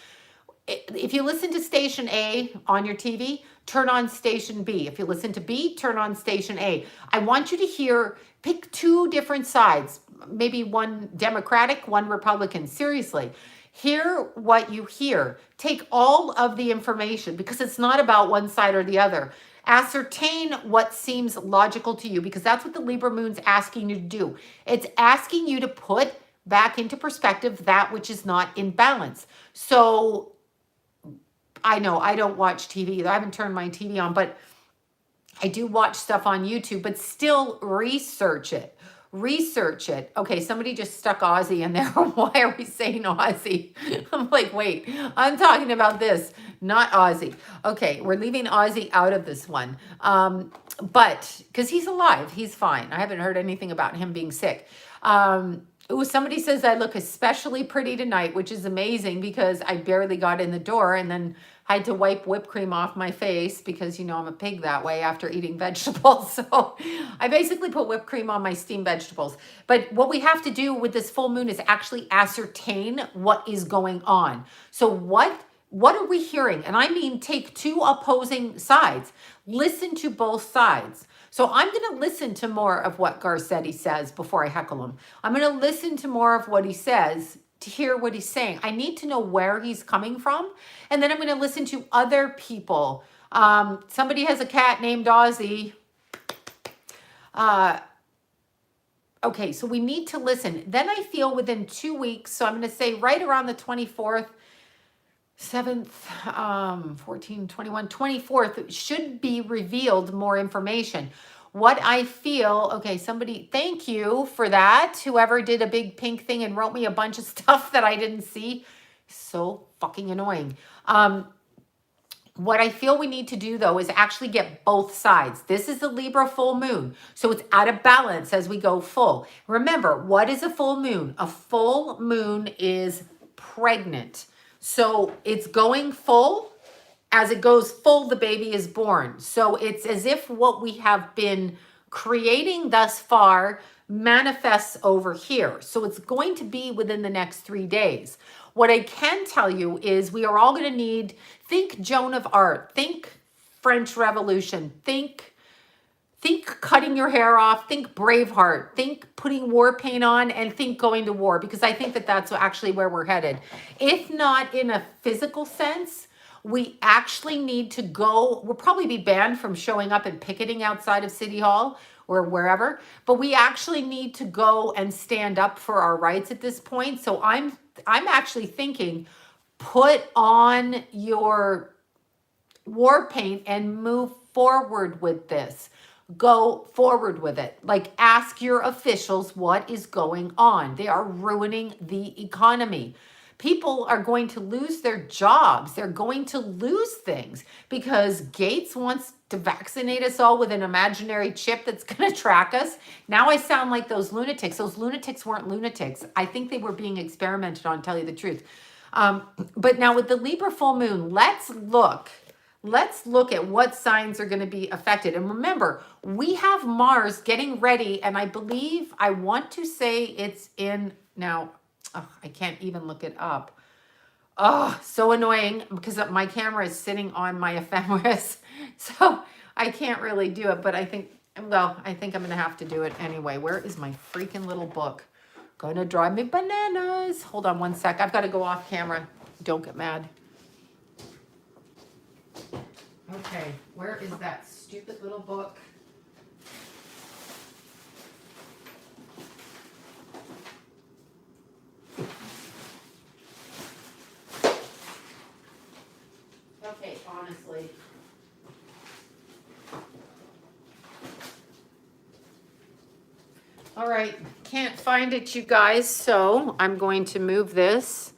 If you listen to station A on your TV, turn on station B. If you listen to B, turn on station A. I want you to pick 2 different sides, maybe one Democratic, one Republican. Seriously, hear what you hear. Take all of the information, because it's not about one side or the other. Ascertain what seems logical to you, because that's what the Libra moon's asking you to do. It's asking you to put back into perspective that which is not in balance. So I know I don't watch TV either. I haven't turned my TV on, but I do watch stuff on YouTube, but still research it. Research it. Okay, somebody just stuck Aussie in there. Why are we saying Aussie? I'm like, wait, I'm talking about this, not Aussie. Okay, we're leaving Aussie out of this one. But because he's alive, he's fine. I haven't heard anything about him being sick. Ooh, somebody says I look especially pretty tonight, which is amazing because I barely got in the door and then had to wipe whipped cream off my face because, you know, I'm a pig that way after eating vegetables. So I basically put whipped cream on my steamed vegetables. But what we have to do with this full moon is actually ascertain what is going on. So what are we hearing? And I mean, take two opposing sides. Listen to both sides. So I'm going to listen to more of what Garcetti says before I heckle him. I'm going to listen to more of what he says to hear what he's saying. I need to know where he's coming from. And then I'm going to listen to other people. Somebody has a cat named Ozzy. Okay, so we need to listen. Then I feel within 2 weeks, so I'm going to say right around the 24th, 7th, 14, 21, 24th should be revealed more information. What I feel, okay, somebody, thank you for that. Whoever did a big pink thing and wrote me a bunch of stuff that I didn't see. So fucking annoying. What I feel we need to do though is actually get both sides. This is the Libra full moon. So it's out of balance as we go full. Remember, what is a full moon? A full moon is pregnant. So it's going full. As it goes full, the baby is born. So it's as if what we have been creating thus far manifests over here. So it's going to be within the next 3 days. What I can tell you is we are all going to need, think Joan of Arc, think French Revolution, think cutting your hair off, think Braveheart, think putting war paint on, and think going to war, because I think that that's actually where we're headed. If not in a physical sense, we actually need to go, we'll probably be banned from showing up and picketing outside of City Hall or wherever, but we actually need to go and stand up for our rights at this point. So I'm actually thinking, put on your war paint and move forward with this. Go forward with it. Like, ask your officials what is going on. They are ruining the economy. People are going to lose their jobs. They're going to lose things because Gates wants to vaccinate us all with an imaginary chip that's going to track us. Now I sound like those lunatics. Those lunatics weren't lunatics. I think they were being experimented on, tell you the truth. But now with the Libra full moon, let's look at what signs are going to be affected. And remember, we have Mars getting ready, and I believe, I want to say it's in now. Oh, I can't even look it up. Oh, so annoying because my camera is sitting on my ephemeris. So I can't really do it, but I think I'm going to have to do it anyway. Where is my freaking little book? Gonna drive me bananas. Hold on one sec. I've got to go off camera. Don't get mad. Okay, where is that stupid little book? Okay, honestly. All right, can't find it, you guys, so I'm going to move this.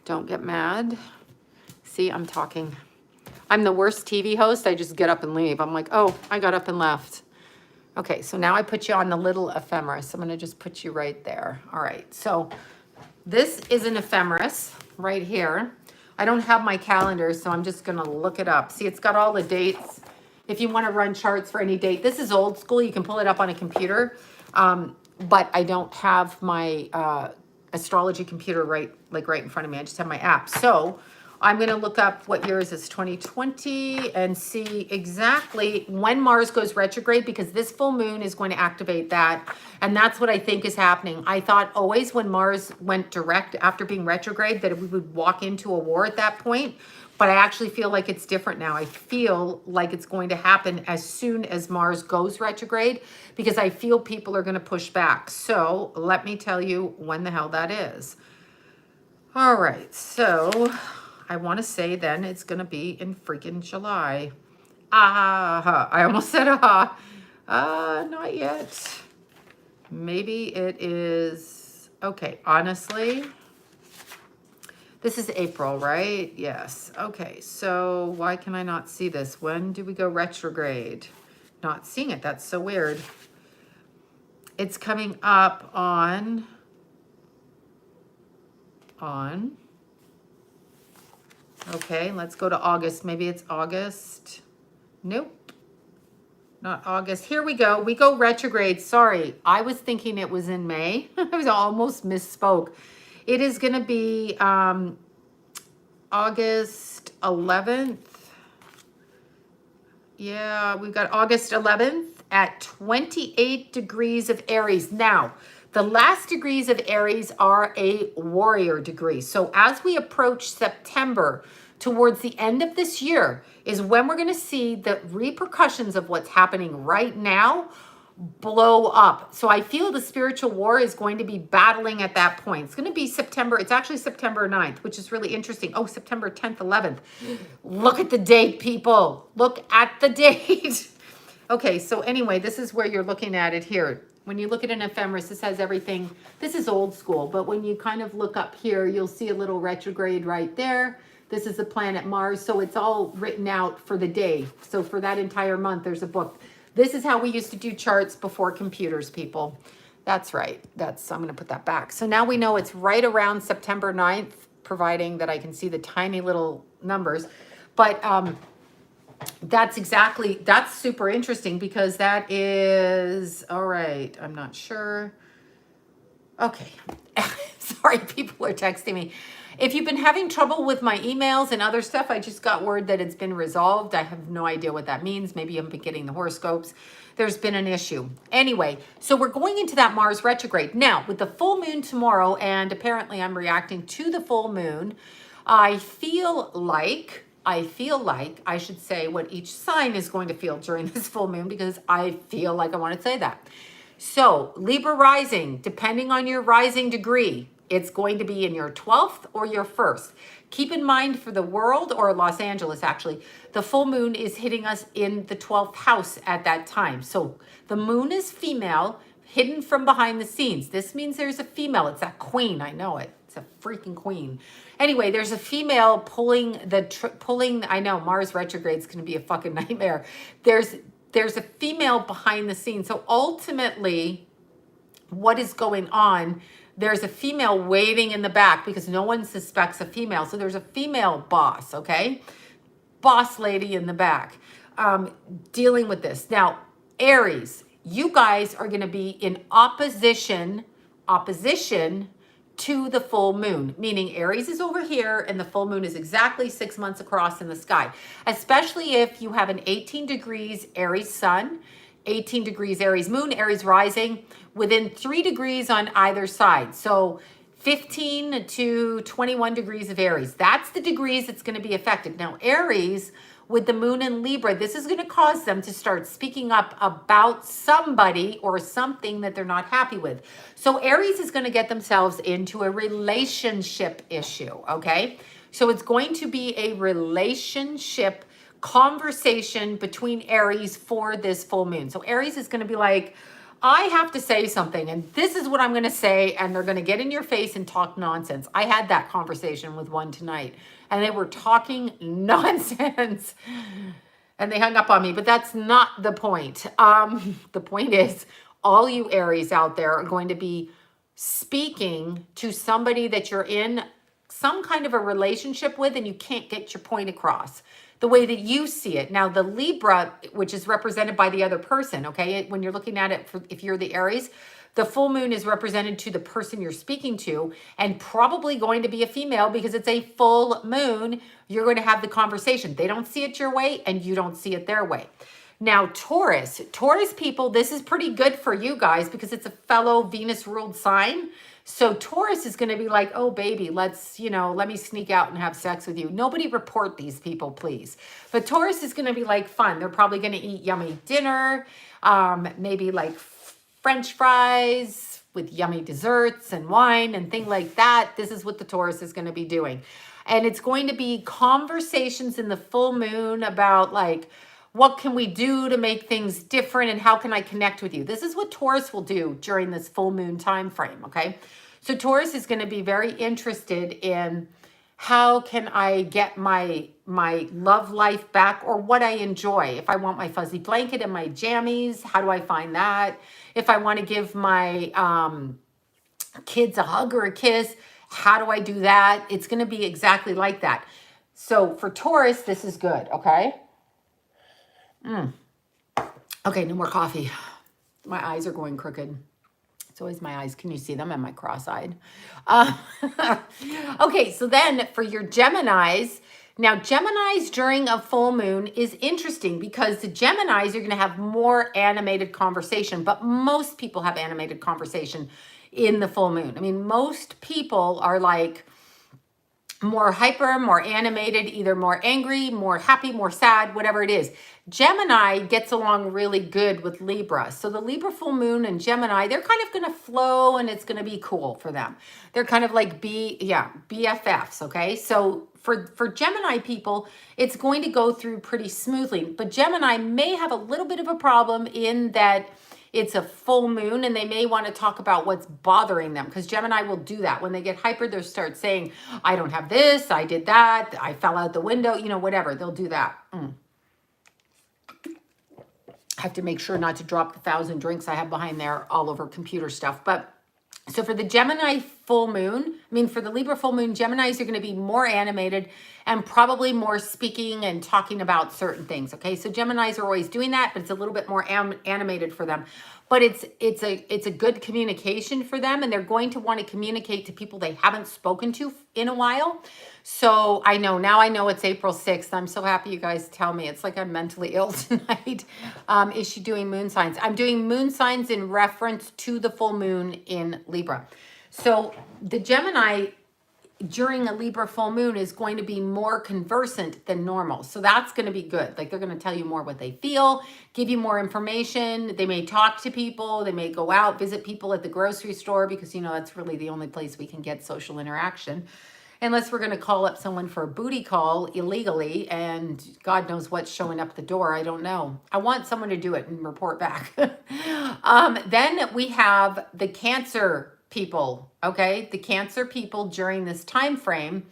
Don't get mad. See, I'm talking. I'm the worst TV host. I just get up and leave. I'm like, oh, I got up and left. Okay, so now I put you on the little ephemeris. I'm going to just put you right there. All right, so this is an ephemeris right here. I don't have my calendar, so I'm just going to look it up. See, it's got all the dates. If you want to run charts for any date. This is old school. You can pull it up on a computer, but I don't have my astrology computer right in front of me. I just have my app. So I'm going to look up what year is this, 2020, and see exactly when Mars goes retrograde, because this full moon is going to activate that. And that's what I think is happening. I thought always when Mars went direct after being retrograde that we would walk into a war at that point. But I actually feel like it's different now. I feel like it's going to happen as soon as Mars goes retrograde, because I feel people are going to push back. So let me tell you when the hell that is. All right, so I want to say then it's going to be in freaking July. Ah, I almost said ah. Not yet. Maybe it is. Okay, honestly, this is April, right? Yes. Okay, so why can I not see this? When do we go retrograde? Not seeing it. That's so weird. It's coming up on. Okay, let's go to August. Maybe it's August. Nope, not August. Here we go. We go retrograde. Sorry, I was thinking it was in May. I was almost misspoke. It is going to be August 11th. Yeah, we've got August 11th at 28 degrees of Aries. Now, the last degrees of Aries are a warrior degree. So as we approach September, towards the end of this year, is when we're going to see the repercussions of what's happening right now blow up. So I feel the spiritual war is going to be battling at that point. It's going to be September. It's actually September 9th, which is really interesting. Oh, September 10th, 11th. Look at the date, people. Look at the date. Okay, so anyway, this is where you're looking at it here. When you look at an ephemeris, this has everything. This is old school, but when you kind of look up here, you'll see a little retrograde right there. This is the planet Mars, so it's all written out for the day. So for that entire month, there's a book. This is how we used to do charts before computers, people. That's right. I'm going to put that back. So now we know it's right around September 9th, providing that I can see the tiny little numbers. But that's super interesting, because that is, all right, I'm not sure. Okay. Sorry, people are texting me. If you've been having trouble with my emails and other stuff, I just got word that it's been resolved. I have no idea what that means. Maybe you haven't been getting the horoscopes. There's been an issue. Anyway, so we're going into that Mars retrograde. Now, with the full moon tomorrow, and apparently I'm reacting to the full moon, I feel like I should say what each sign is going to feel during this full moon, because I feel like I want to say that. So Libra rising, depending on your rising degree, it's going to be in your 12th or your 1st. Keep in mind, for the world, or Los Angeles actually, the full moon is hitting us in the 12th house at that time. So the moon is female, hidden from behind the scenes. This means there's a female. It's a queen. I know it. It's a freaking queen. Anyway, there's a female pulling, I know Mars retrograde is going to be a fucking nightmare. There's a female behind the scenes. So ultimately, what is going on? There's a female waiting in the back, because no one suspects a female. So there's a female boss, okay? Boss lady in the back, dealing with this. Now, Aries, you guys are going to be in opposition to the full moon, meaning Aries is over here and the full moon is exactly 6 months across in the sky, especially if you have an 18 degrees Aries sun, 18 degrees Aries moon, Aries rising, within 3 degrees on either side. So 15 to 21 degrees of Aries. That's the degrees it's going to be affected. Now, Aries with the moon in Libra, this is going to cause them to start speaking up about somebody or something that they're not happy with. So Aries is going to get themselves into a relationship issue, okay? So it's going to be a relationship conversation between Aries for this full moon. So Aries is going to be like, I have to say something, and this is what I'm going to say, and they're going to get in your face and talk nonsense. I had that conversation with one tonight, and they were talking nonsense, and they hung up on me, but that's not the point. The point is, all you Aries out there are going to be speaking to somebody that you're in some kind of a relationship with, and you can't get your point across the way that you see it. Now, the Libra, which is represented by the other person, okay, when you're looking at it, if you're the Aries, the full moon is represented to the person you're speaking to, and probably going to be a female, because it's a full moon. You're going to have the conversation. They don't see it your way, and you don't see it their way. Now, Taurus people, this is pretty good for you guys, because it's a fellow Venus ruled sign. So Taurus is going to be like, oh, baby, let's, let me sneak out and have sex with you. Nobody report these people, please. But Taurus is going to be like fun. They're probably going to eat yummy dinner, maybe like French fries with yummy desserts and wine and things like that. This is what the Taurus is going to be doing. And it's going to be conversations in the full moon about like, what can we do to make things different and how can I connect with you? This is what Taurus will do during this full moon time frame, okay? So Taurus is going to be very interested in how can I get my love life back or what I enjoy. If I want my fuzzy blanket and my jammies, how do I find that? If I want to give my kids a hug or a kiss, how do I do that? It's going to be exactly like that. So for Taurus, this is good, okay? Okay, no more coffee. My eyes are going crooked. It's always my eyes. Can you see them? Am I cross-eyed? Okay, so then for your Geminis, now Geminis during a full moon is interesting because the Geminis are going to have more animated conversation, but most people have animated conversation in the full moon. I mean, most people are like more hyper, more animated, either more angry, more happy, more sad, whatever it is. Gemini gets along really good with Libra. So the Libra full moon and Gemini, they're kind of going to flow and it's going to be cool for them. They're kind of like BFFs, okay? So for Gemini people, it's going to go through pretty smoothly. But Gemini may have a little bit of a problem in that it's a full moon and they may want to talk about what's bothering them because Gemini will do that. When they get hyper, they'll start saying, I don't have this, I did that, I fell out the window, whatever. They'll do that. I have to make sure not to drop the 1,000 drinks I have behind there all over computer stuff. But so for the Gemini full moon, for the Libra full moon, Geminis are going to be more animated and probably more speaking and talking about certain things. Okay, so Geminis are always doing that, but it's a little bit more animated for them. But it's a good communication for them, and they're going to want to communicate to people they haven't spoken to in a while. So I know it's April 6th. I'm so happy you guys tell me. It's like I'm mentally ill tonight. Is she doing moon signs? I'm doing moon signs in reference to the full moon in Libra. So the Gemini during a Libra full moon is going to be more conversant than normal. So that's going to be good. Like they're going to tell you more what they feel, give you more information. They may talk to people. They may go out, visit people at the grocery store because, that's really the only place we can get social interaction. Unless we're going to call up someone for a booty call illegally and God knows what's showing up the door. I don't know. I want someone to do it and report back. Then we have the Cancer people, okay? The Cancer people during this time frame.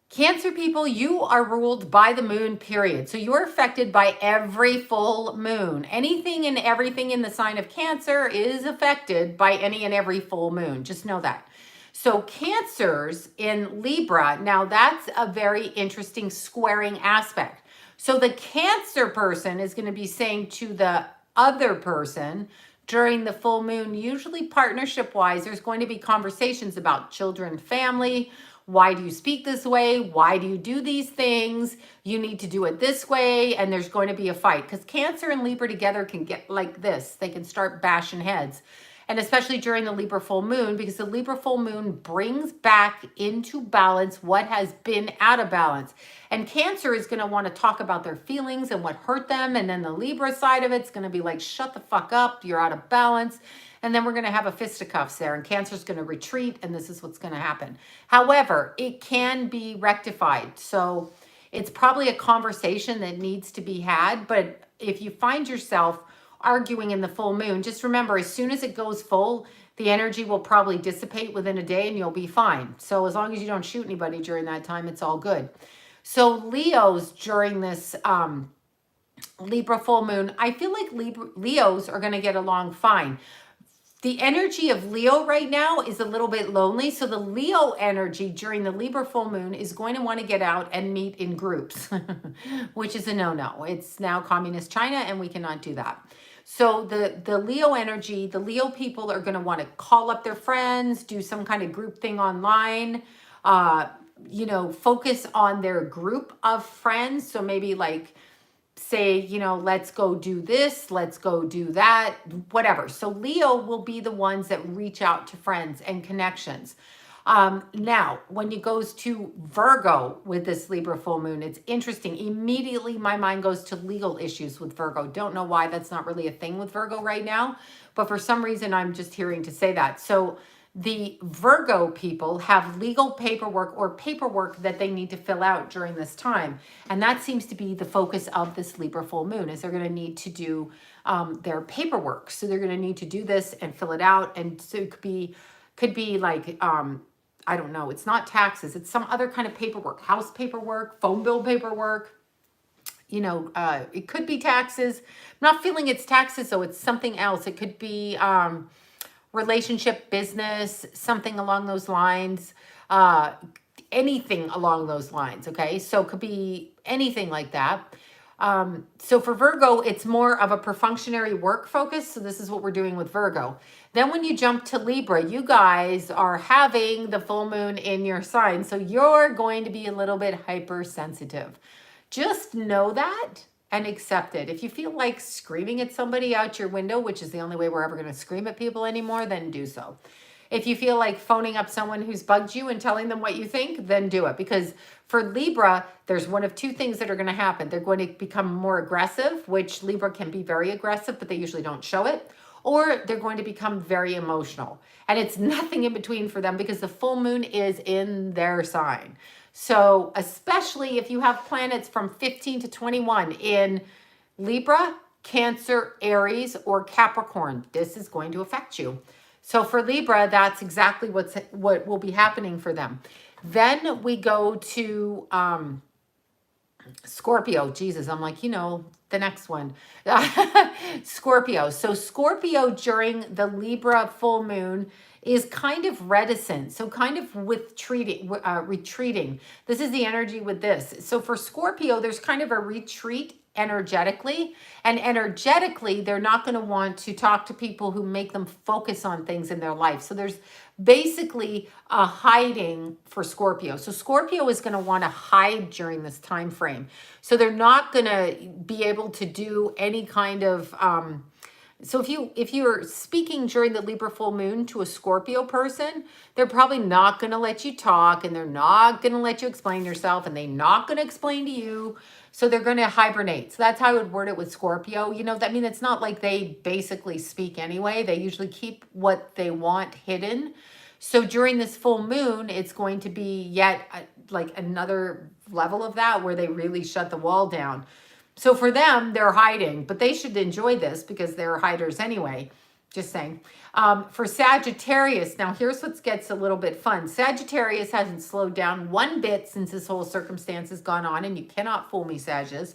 Cancer people, you are ruled by the moon, period. So you're affected by every full moon. Anything and everything in the sign of Cancer is affected by any and every full moon. Just know that. So Cancers in Libra, now that's a very interesting squaring aspect. So the Cancer person is going to be saying to the other person during the full moon, usually partnership-wise, there's going to be conversations about children, family. Why do you speak this way? Why do you do these things? You need to do it this way. And there's going to be a fight because Cancer and Libra together can get like this. They can start bashing heads. And especially during the Libra full moon, because the Libra full moon brings back into balance what has been out of balance. And Cancer is going to want to talk about their feelings and what hurt them. And then the Libra side of it's going to be like, shut the fuck up. You're out of balance. And then we're going to have a fisticuffs there. And Cancer's going to retreat. And this is what's going to happen. However, it can be rectified. So it's probably a conversation that needs to be had. But if you find yourself arguing in the full moon, just remember, as soon as it goes full, the energy will probably dissipate within a day and you'll be fine. So as long as you don't shoot anybody during that time, it's all good. So Leos during this Libra full moon, I feel like Leos are going to get along fine. The energy of Leo right now is a little bit lonely. So the Leo energy during the Libra full moon is going to want to get out and meet in groups, which is a no-no. It's now communist China and we cannot do that. So the Leo energy, the Leo people are going to want to call up their friends, do some kind of group thing online, focus on their group of friends. So maybe like say, you know, let's go do this, let's go do that, whatever. So Leo will be the ones that reach out to friends and connections. Now, when it goes to Virgo with this Libra full moon, it's interesting. Immediately, my mind goes to legal issues with Virgo. Don't know why that's not really a thing with Virgo right now, but for some reason, I'm just hearing to say that. So the Virgo people have legal paperwork or paperwork that they need to fill out during this time. And that seems to be the focus of this Libra full moon, is they're going to need to do their paperwork. So they're going to need to do this and fill it out. And so it could be like, I don't know, it's not taxes, it's some other kind of paperwork, house paperwork, phone bill paperwork. You know, it could be taxes. I'm not feeling it's taxes, so it's something else. It could be relationship, business, something along those lines, anything along those lines. Okay, so it could be anything like that. So for Virgo, it's more of a perfunctory work focus. So this is what we're doing with Virgo. Then when you jump to Libra, you guys are having the full moon in your sign. So you're going to be a little bit hypersensitive. Just know that and accept it. If you feel like screaming at somebody out your window, which is the only way we're ever going to scream at people anymore, then do so. If you feel like phoning up someone who's bugged you and telling them what you think, then do it. Because for Libra, there's one of two things that are going to happen. They're going to become more aggressive, which Libra can be very aggressive, but they usually don't show it. Or they're going to become very emotional. And it's nothing in between for them because the full moon is in their sign. So especially if you have planets from 15 to 21 in Libra, Cancer, Aries, or Capricorn, this is going to affect you. So for Libra, that's exactly what will be happening for them. Then we go to Scorpio. Jesus, I'm like, you know, the next one. Scorpio. So Scorpio during the Libra full moon is kind of reticent. So kind of retreating. This is the energy with this. So for Scorpio, there's kind of a retreat energetically, and energetically they're not going to want to talk to people who make them focus on things in their life. So there's basically a hiding for Scorpio. So Scorpio is going to want to hide during this time frame. So they're not going to be able to do any kind of so if you're speaking during the Libra full moon to a Scorpio person, they're probably not going to let you talk, and they're not going to let you explain yourself, and they're not going to explain to you. So they're going to hibernate. So that's how I would word it with Scorpio. You know, I mean, it's not like they basically speak anyway. They usually keep what they want hidden. So during this full moon, it's going to be yet like another level of that where they really shut the wall down. So for them, they're hiding, but they should enjoy this because they're hiders anyway. Just saying. For Sagittarius, now here's what gets a little bit fun. Sagittarius hasn't slowed down one bit since this whole circumstance has gone on, and you cannot fool me, Sagittarius.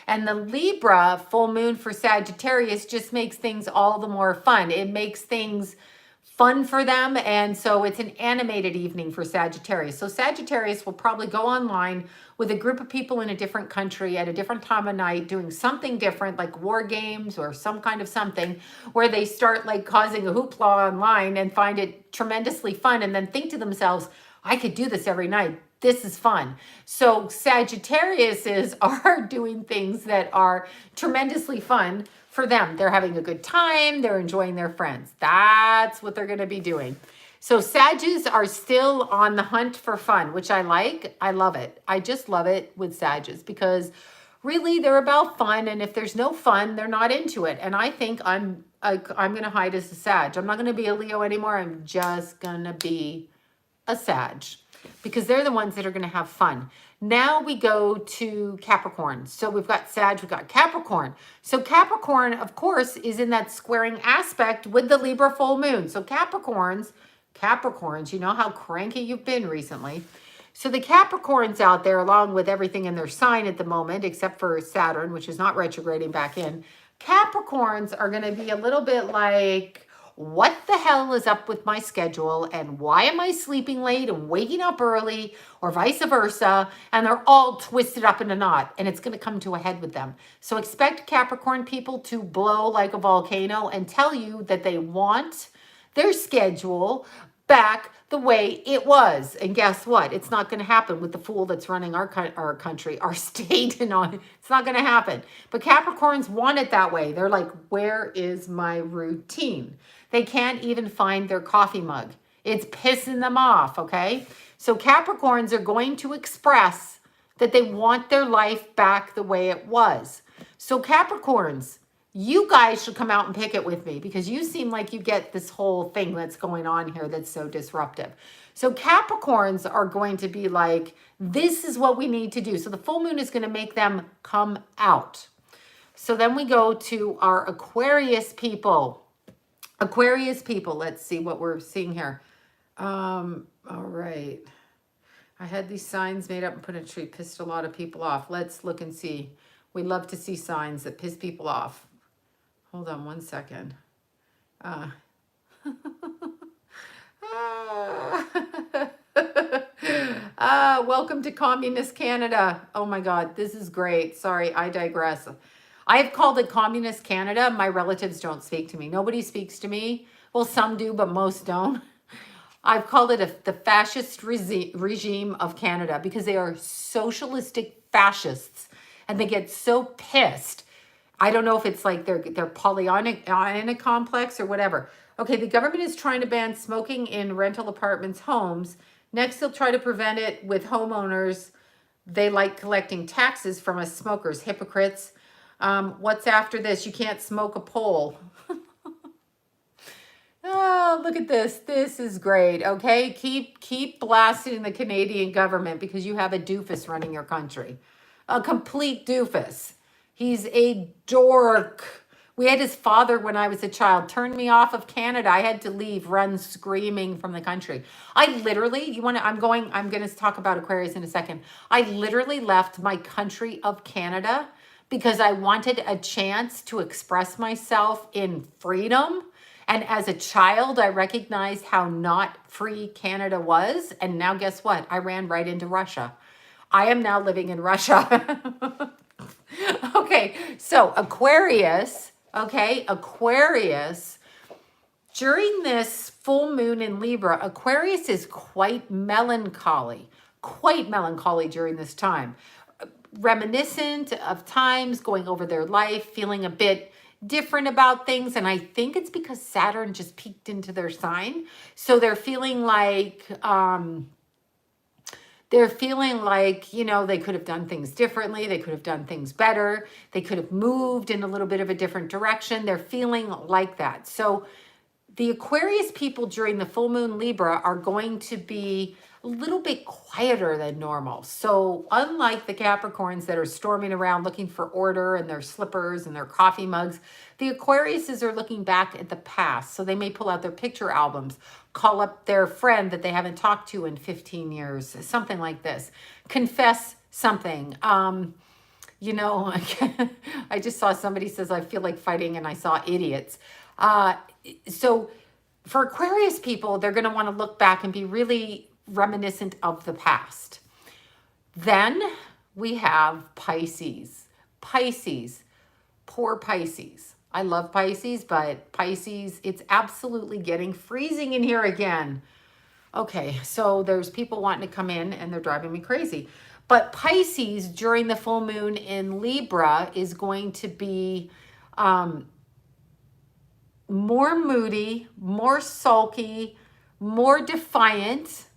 And the Libra full moon for Sagittarius just makes things all the more fun. It makes things fun for them, and so it's an animated evening for Sagittarius. So Sagittarius will probably go online with a group of people in a different country at a different time of night doing something different, like war games or some kind of something, where they start like causing a hoopla online and find it tremendously fun, and then think to themselves, I could do this every night. This is fun. So Sagittariuses are doing things that are tremendously fun for them. They're having a good time. They're enjoying their friends. That's what they're going to be doing. So Sagittarius are still on the hunt for fun, which I like. I love it. I just love it with Sagittarius because really they're about fun. And if there's no fun, they're not into it. And I think I'm going to hide as a Sag. I'm not going to be a Leo anymore. I'm just going to be a Sag because they're the ones that are going to have fun. Now we go to Capricorn. So we've got Sag, we've got Capricorn. So Capricorn, of course, is in that squaring aspect with the Libra full moon. So Capricorns, you know how cranky you've been recently. So the Capricorns out there, along with everything in their sign at the moment, except for Saturn, which is not retrograding back in, Capricorns are going to be a little bit like, what the hell is up with my schedule, and why am I sleeping late and waking up early, or vice versa? And they're all twisted up in a knot, and it's going to come to a head with them. So expect Capricorn people to blow like a volcano and tell you that they want their schedule back the way it was. And guess what? It's not going to happen with the fool that's running our country, our state, and on. It's not going to happen. But Capricorns want it that way. They're like, where is my routine? They can't even find their coffee mug. It's pissing them off, okay? So Capricorns are going to express that they want their life back the way it was. So Capricorns, you guys should come out and pick it with me because you seem like you get this whole thing that's going on here that's so disruptive. So Capricorns are going to be like, this is what we need to do. So the full moon is going to make them come out. So then we go to our Aquarius people. Aquarius people, let's see what we're seeing here. All right. I had these signs made up and put in a tree, pissed a lot of people off. Let's look and see. We love to see signs that piss people off. Hold on one second. Welcome to Communist Canada. Oh my God, this is great. Sorry, I digress. I've called it Communist Canada. My relatives don't speak to me. Nobody speaks to me. Well, some do, but most don't. I've called it the fascist regime of Canada because they are socialistic fascists and they get so pissed. I don't know if it's like they're Pollyanna complex or whatever. Okay, the government is trying to ban smoking in rental apartments' homes. Next, they'll try to prevent it with homeowners. They like collecting taxes from us smokers, hypocrites. What's after this? You can't smoke a pole. Oh, look at this. This is great. Okay, keep blasting the Canadian government because you have a doofus running your country. A complete doofus. He's a dork. We had his father when I was a child turn me off of Canada. I had to leave, run screaming from the country. I'm going to talk about Aquarius in a second. I literally left my country of Canada because I wanted a chance to express myself in freedom. And as a child, I recognized how not free Canada was. And now guess what? I ran right into Russia. I am now living in Russia. Okay, so Aquarius, during this full moon in Libra, Aquarius is quite melancholy during this time. Reminiscent of times, going over their life, feeling a bit different about things. And I think it's because Saturn just peeked into their sign. So they're feeling like, they could have done things differently. They could have done things better. They could have moved in a little bit of a different direction. They're feeling like that. So the Aquarius people during the full moon Libra are going to be a little bit quieter than normal. So unlike the Capricorns that are storming around looking for order and their slippers and their coffee mugs, the Aquariuses are looking back at the past. So they may pull out their picture albums, call up their friend that they haven't talked to in 15 years, something like this. Confess something. I just saw somebody says, I feel like fighting, and I saw idiots. So for Aquarius people, they're going to want to look back and be really reminiscent of the past. Then we have Pisces. Poor Pisces. I love Pisces, but Pisces, it's absolutely getting freezing in here again. Okay, so there's people wanting to come in and they're driving me crazy. But Pisces during the full moon in Libra is going to be more moody, more sulky, more defiant,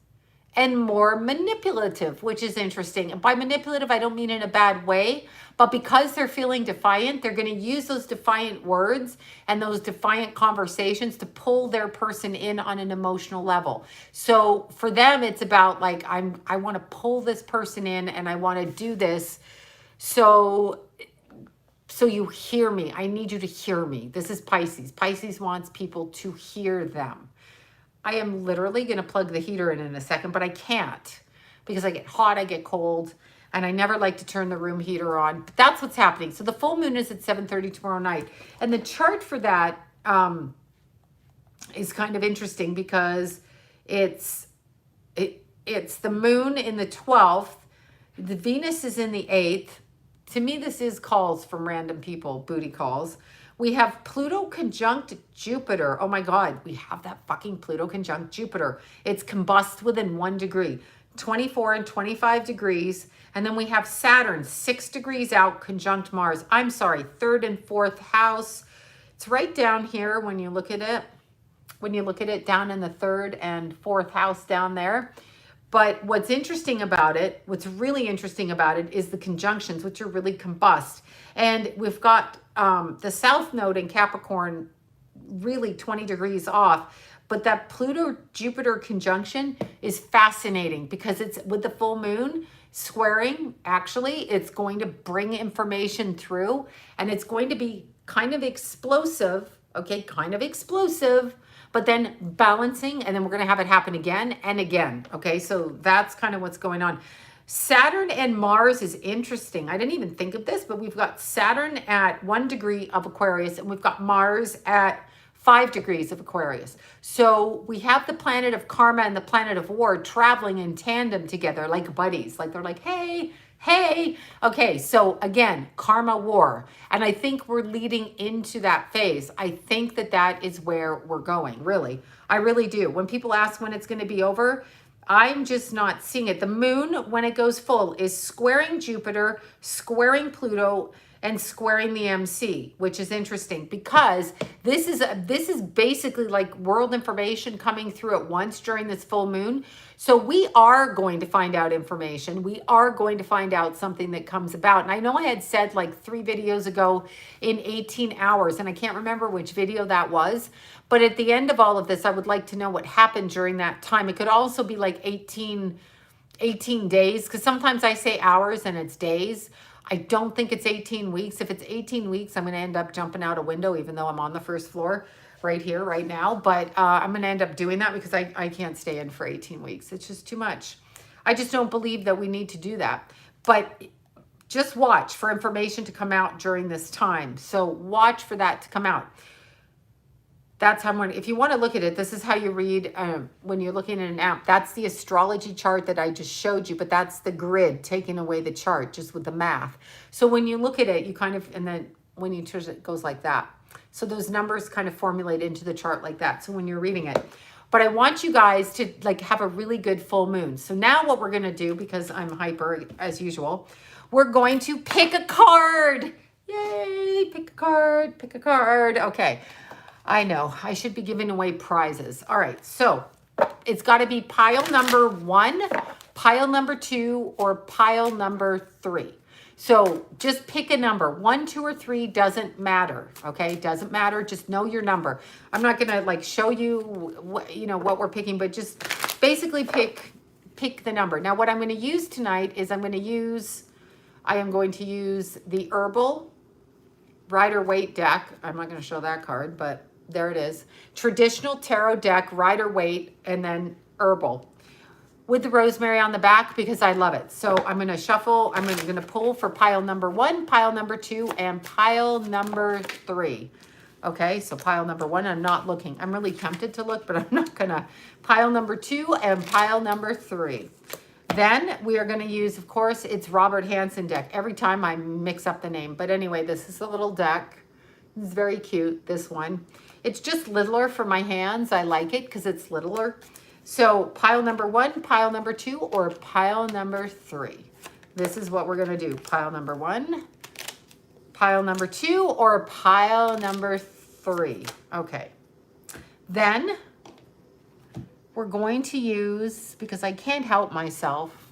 and more manipulative, which is interesting. And by manipulative, I don't mean in a bad way, but because they're feeling defiant, they're going to use those defiant words and those defiant conversations to pull their person in on an emotional level. So for them, it's about like, I want to pull this person in and I want to do this. So you hear me. I need you to hear me. This is Pisces. Pisces wants people to hear them. I am literally going to plug the heater in a second, but I can't because I get hot, I get cold, and I never like to turn the room heater on. But that's what's happening. So the full moon is at 7:30 tomorrow night. And the chart for that is kind of interesting because it's the moon in the 12th. The Venus is in the 8th. To me, this is calls from random people, booty calls. We have Pluto conjunct Jupiter. Oh my God, we have that fucking Pluto conjunct Jupiter. It's combust within 1 degree, 24 and 25 degrees. And then we have Saturn 6 degrees out conjunct Mars. I'm sorry, 3rd and 4th house. It's right down here when you look at it. When you look at it down in the 3rd and 4th house down there. But what's interesting about it, what's really interesting about it is the conjunctions, which are really combust. And we've got the South Node in Capricorn really 20 degrees off. But that Pluto-Jupiter conjunction is fascinating because it's with the full moon squaring. Actually, it's going to bring information through and it's going to be kind of explosive, okay, kind of explosive, but then balancing, and then we're going to have it happen again and again. Okay, so that's kind of what's going on. Saturn and Mars is interesting. I didn't even think of this, but we've got Saturn at 1 degree of Aquarius, and we've got Mars at 5 degrees of Aquarius. So we have the planet of karma and the planet of war traveling in tandem together like buddies. Like they're like, hey, hey. Okay, so again, karma war. And I think we're leading into that phase. I think that that is where we're going, really. I really do. When people ask when it's going to be over, I'm just not seeing it. The moon, when it goes full, is squaring Jupiter, squaring Pluto, and squaring the MC, which is interesting because this is basically like world information coming through at once during this full moon. So we are going to find out information. We are going to find out something that comes about. And I know I had said like 3 videos ago in 18 hours, and I can't remember which video that was. But at the end of all of this, I would like to know what happened during that time. It could also be like 18 days, because sometimes I say hours and it's days. I don't think it's 18 weeks. If it's 18 weeks, I'm going to end up jumping out a window, even though I'm on the 1st floor right here, right now. But I'm going to end up doing that because I can't stay in for 18 weeks. It's just too much. I just don't believe that we need to do that. But just watch for information to come out during this time. So watch for that to come out. That's how I'm, if you want to look at it, this is how you read when you're looking at an app. That's the astrology chart that I just showed you, but that's the grid taking away the chart just with the math. So when you look at it, you kind of, and then when you turn it goes like that. So those numbers kind of formulate into the chart like that. So when you're reading it, but I want you guys to like have a really good full moon. So now what we're going to do, because I'm hyper as usual, we're going to pick a card. Yay, pick a card, pick a card. Okay. I know, I should be giving away prizes. All right, so it's got to be pile number 1, pile number 2, or pile number 3. So just pick a number. 1, 2, or 3 doesn't matter, okay? Doesn't matter, just know your number. I'm not going to like show you what we're picking, but just basically pick the number. Now what I'm going to use tonight is I am going to use the Herbal Rider-Waite deck. I'm not going to show that card, but there it is. Traditional tarot deck, Rider-Waite, and then Herbal with the rosemary on the back because I love it. So I'm going to shuffle. I'm going to pull for pile number 1, pile number 2, and pile number 3. Okay, so pile number 1, I'm not looking. I'm really tempted to look, but I'm not going to. Pile number 2 and pile number 3. Then we are going to use, of course, it's Robert Hansen deck. Every time I mix up the name. But anyway, this is a little deck. It's very cute, this one. It's just littler for my hands. I like it because it's littler. So pile number 1, pile number 2, or pile number 3. This is what we're going to do. Pile number 1, pile number 2, or pile number 3. Okay. Then we're going to use, because I can't help myself,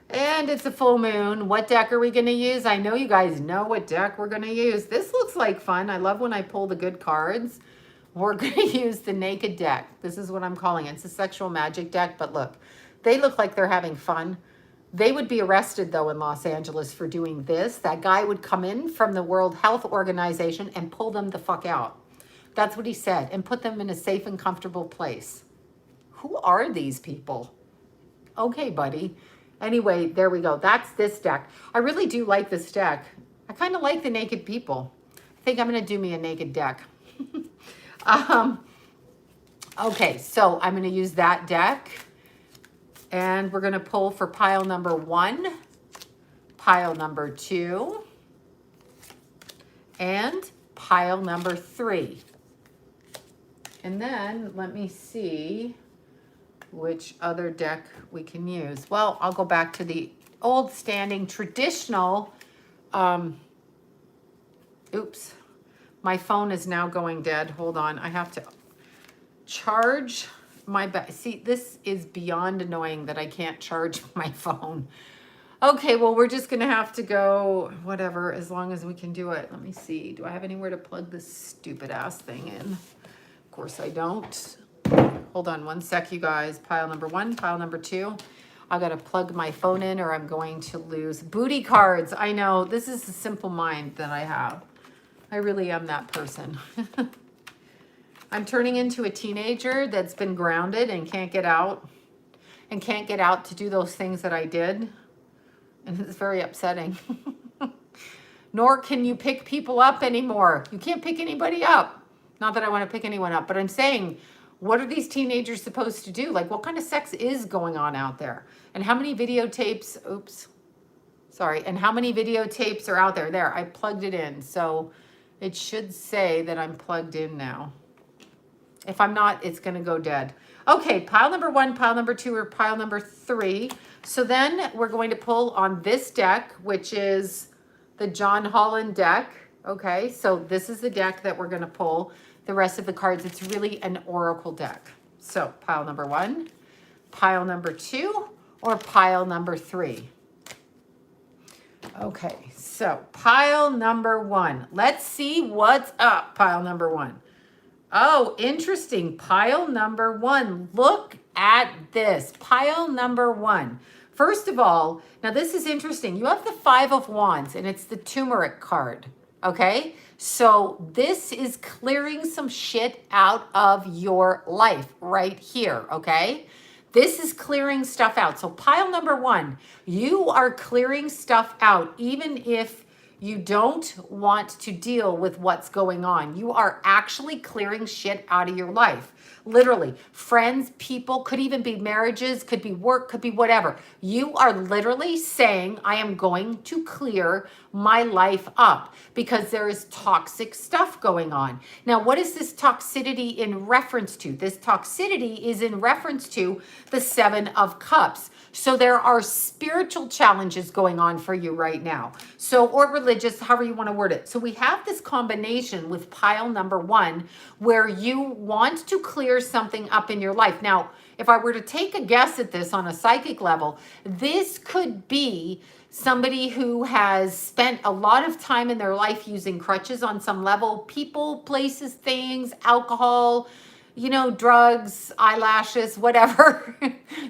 and it's a full moon. What deck are we going to use? I know you guys know what deck we're going to use. This looks like fun. I love when I pull the good cards. We're going to use the Naked deck. This is what I'm calling it. It's a sexual magic deck, but look, they look like they're having fun. They would be arrested, though, in Los Angeles for doing this. That guy would come in from the World Health Organization and pull them the fuck out. That's what he said, and put them in a safe and comfortable place. Who are these people? Okay, buddy. Anyway, there we go. That's this deck. I really do like this deck. I kind of like the naked people. I think I'm going to do me a naked deck. Okay, so I'm going to use that deck. And we're going to pull for pile number 1, pile number 2, and pile number 3. And then let me see which other deck we can use. Well, I'll go back to the old standing traditional, oops, my phone is now going dead. Hold on, I have to charge my see, this is beyond annoying that I can't charge my phone. Okay, well, we're just gonna have to go whatever, as long as we can do it. Let me see, do I have anywhere to plug this stupid ass thing in? Of course I don't. Hold on one sec, you guys. Pile number 1, pile number 2. I gotta plug my phone in or I'm going to lose booty cards. I know, this is the simple mind that I have. I really am that person. I'm turning into a teenager that's been grounded and can't get out to do those things that I did. And it's very upsetting. Nor can you pick people up anymore. You can't pick anybody up. Not that I want to pick anyone up, but I'm saying, what are these teenagers supposed to do? Like, what kind of sex is going on out there? And how many videotapes, and how many videotapes are out there? There, I plugged it in. So it should say that I'm plugged in now. If I'm not, it's going to go dead. Okay, pile number 1, pile number 2, or pile number 3. So then we're going to pull on this deck, which is the John Holland deck. Okay, so this is the deck that we're going to pull. The rest of the cards, it's really an oracle deck. So pile number 1, pile number 2, or pile number 3. Okay, so pile number 1. Let's see what's up, pile number 1. Oh, interesting. Pile number 1. Look at this. Pile number 1. First of all, now this is interesting. You have the 5 of Wands, and it's the turmeric card. Okay? So this is clearing some shit out of your life right here. Okay? This is clearing stuff out. So pile number 1, you are clearing stuff out, even if you don't want to deal with what's going on. You are actually clearing shit out of your life. Literally, friends, people, could even be marriages, could be work, could be whatever. You are literally saying, I am going to clear my life up because there is toxic stuff going on. Now, what is this toxicity in reference to? This toxicity is in reference to the 7 of Cups. So there are spiritual challenges going on for you right now. So, or religious, however you want to word it. So we have this combination with pile number 1 where you want to clear something up in your life. Now, if I were to take a guess at this on a psychic level, this could be somebody who has spent a lot of time in their life using crutches on some level, people, places, things, alcohol, you know, drugs, eyelashes, whatever.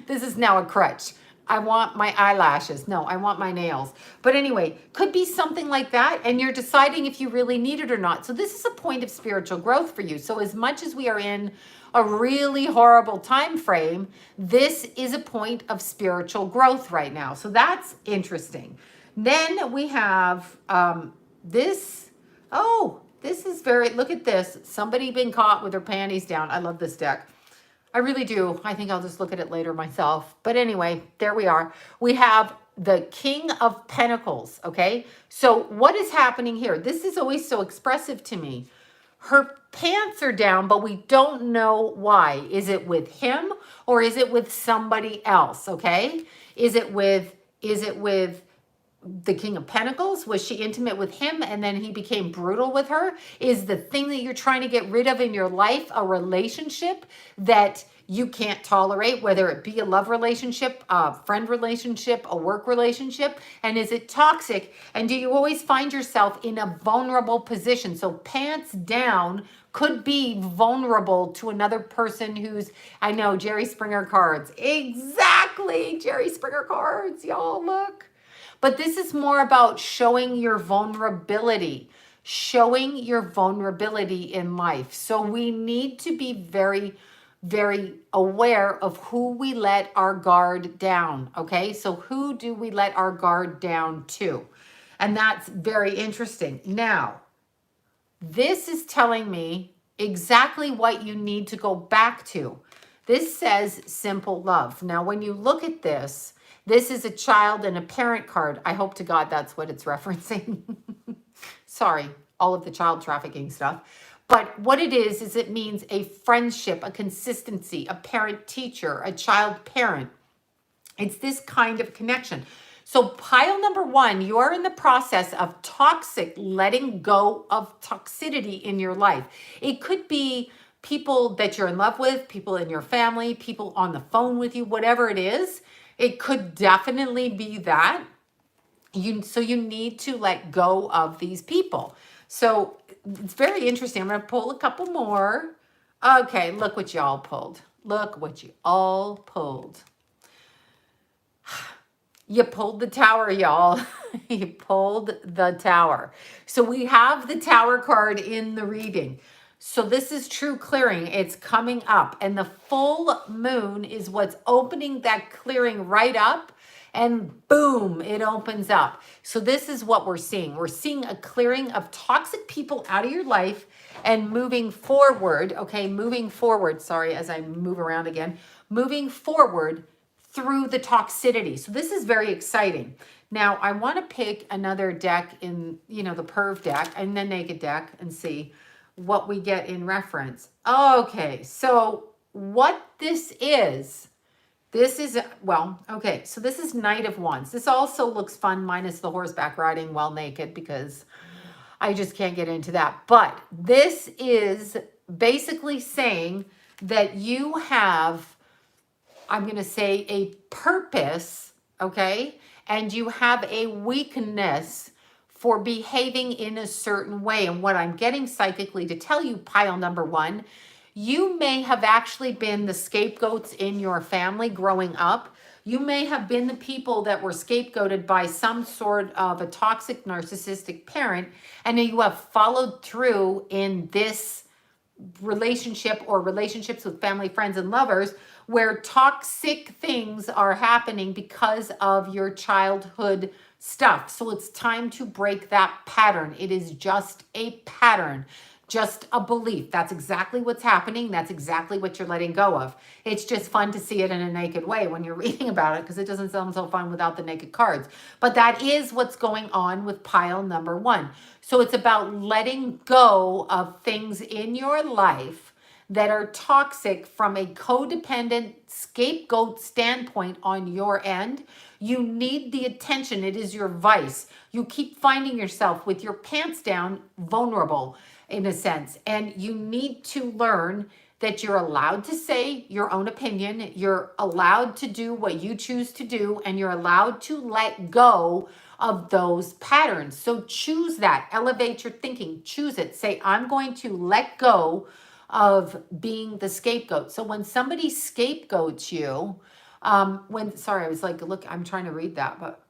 This is now a crutch. I want my eyelashes. No, I want my nails. But anyway, could be something like that. And you're deciding if you really need it or not. So this is a point of spiritual growth for you. So as much as we are in a really horrible time frame, this is a point of spiritual growth right now. So that's interesting. Then we have this. Oh, this is very, look at this. Somebody been caught with their panties down. I love this deck. I really do. I think I'll just look at it later myself. But anyway, there we are. We have the King of Pentacles, okay? So what is happening here? This is always so expressive to me. Her pants are down, but we don't know why. Is it with him or is it with somebody else, okay? Is it with the King of Pentacles? Was she intimate with him and then he became brutal with her? Is the thing that you're trying to get rid of in your life a relationship that you can't tolerate, whether it be a love relationship, a friend relationship, a work relationship? And is it toxic? And do you always find yourself in a vulnerable position? So pants down could be vulnerable to another person who's, I know, Jerry Springer cards. Exactly, Jerry Springer cards, y'all, look. But this is more about showing your vulnerability in life. So we need to be very, very aware of who we let our guard down, okay? So who do we let our guard down to? And that's very interesting. Now, this is telling me exactly what you need to go back to. This says simple love. Now, when you look at this, this is a child and a parent card. I hope to God that's what it's referencing. Sorry, all of the child trafficking stuff. But what it is it means a friendship, a consistency, a parent teacher, a child parent. It's this kind of connection. So pile number one, you're in the process of letting go of toxicity in your life. It could be people that you're in love with, people in your family, people on the phone with you, whatever it is. It could definitely be that. So you need to let go of these people. So it's very interesting. I'm going to pull a couple more. Okay, look what y'all pulled. Look what you all pulled. You pulled the tower, y'all. You pulled the tower. So we have the tower card in the reading. So this is true clearing. It's coming up. And the full moon is what's opening that clearing right up. And boom, it opens up. So this is what we're seeing. We're seeing a clearing of toxic people out of your life and moving forward. Okay, moving forward. Sorry, as I move around again. Moving forward through the toxicity. So this is very exciting. Now I want to pick another deck in, the Perv deck and the Naked deck and see what we get in reference. Okay, so what this is, so this is Knight of Wands. This also looks fun minus the horseback riding while naked because I just can't get into that. But this is basically saying that you have, I'm going to say, a purpose, okay? And you have a weakness for behaving in a certain way. And what I'm getting psychically to tell you, pile number one, you may have actually been the scapegoats in your family growing up. You may have been the people that were scapegoated by some sort of a toxic narcissistic parent, and you have followed through in this relationship or relationships with family, friends, and lovers where toxic things are happening because of your childhood stuff. So it's time to break that pattern. It is just a pattern, just a belief. That's exactly what's happening. That's exactly what you're letting go of. It's just fun to see it in a naked way when you're reading about it because it doesn't sound so fun without the naked cards. But that is what's going on with pile number one. So it's about letting go of things in your life that are toxic from a codependent scapegoat standpoint on your end. You need the attention. It is your vice. You keep finding yourself with your pants down, vulnerable in a sense. And you need to learn that you're allowed to say your own opinion. You're allowed to do what you choose to do, and you're allowed to let go of those patterns. So choose that. Elevate your thinking. Choose it. Say, I'm going to let go of being the scapegoat. So when somebody scapegoats you, sorry, I was like, look, I'm trying to read that, but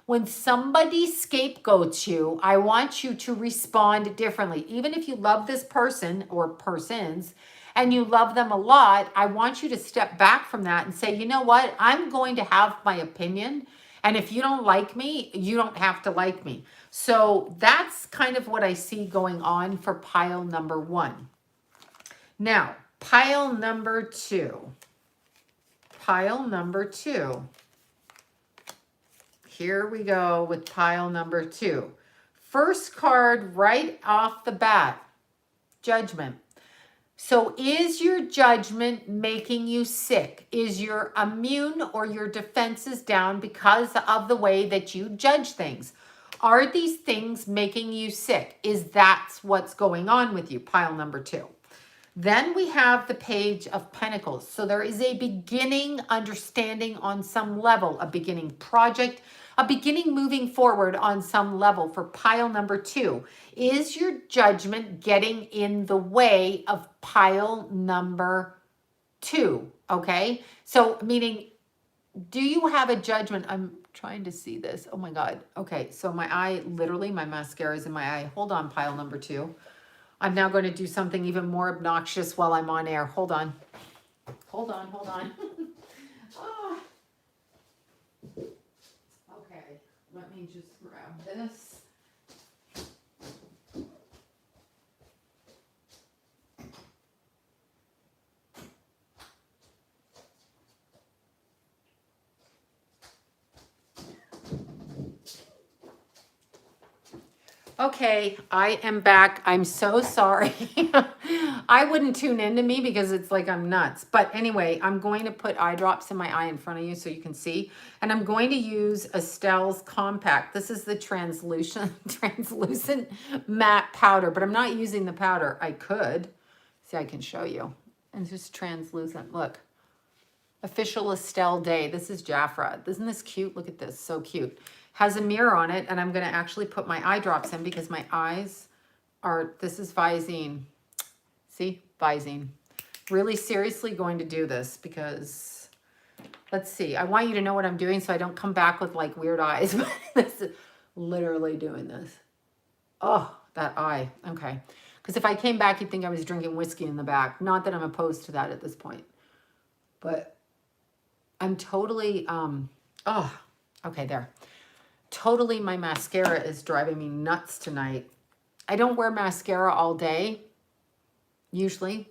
when somebody scapegoats you, I want you to respond differently. Even if you love this person or persons and you love them a lot, I want you to step back from that and say, you know what? I'm going to have my opinion. And if you don't like me, you don't have to like me. So that's kind of what I see going on for pile number one. Now, pile number two. Pile number two. Here we go with pile number two. First card right off the bat, Judgment. So is your judgment making you sick? Is your immune or your defenses down because of the way that you judge things? Are these things making you sick? Is that what's going on with you? Pile number two. Then we have the Page of Pentacles. So there is a beginning understanding on some level, a beginning project, a beginning moving forward on some level for pile number two. Is your judgment getting in the way of pile number two? Okay. So meaning, do you have a judgment? I'm trying to see this. Oh my God. Okay. So my eye, literally my mascara is in my eye. Hold on, pile number two. I'm now going to do something even more obnoxious while I'm on air. Hold on. Hold on. Oh. Okay, let me just grab this. Okay, I am back. I'm so sorry. I wouldn't tune into me because it's like I'm nuts. But anyway, I'm going to put eye drops in my eye in front of you so you can see. And I'm going to use Estelle's Compact. This is the translucent matte powder, but I'm not using the powder. I could. See, I can show you. And it's just translucent. Look. Official Estelle Day. This is Jafra. Isn't this cute? Look at this. So cute. Has a mirror on it, and I'm going to actually put my eye drops in because my eyes are, this is Visine. See? Visine. Really seriously going to do this because, let's see. I want you to know what I'm doing so I don't come back with like weird eyes. But this is literally doing this. Oh, that eye. Okay. Because if I came back, you'd think I was drinking whiskey in the back. Not that I'm opposed to that at this point. But I'm totally, okay, there. Totally, my mascara is driving me nuts tonight. I don't wear mascara all day, usually,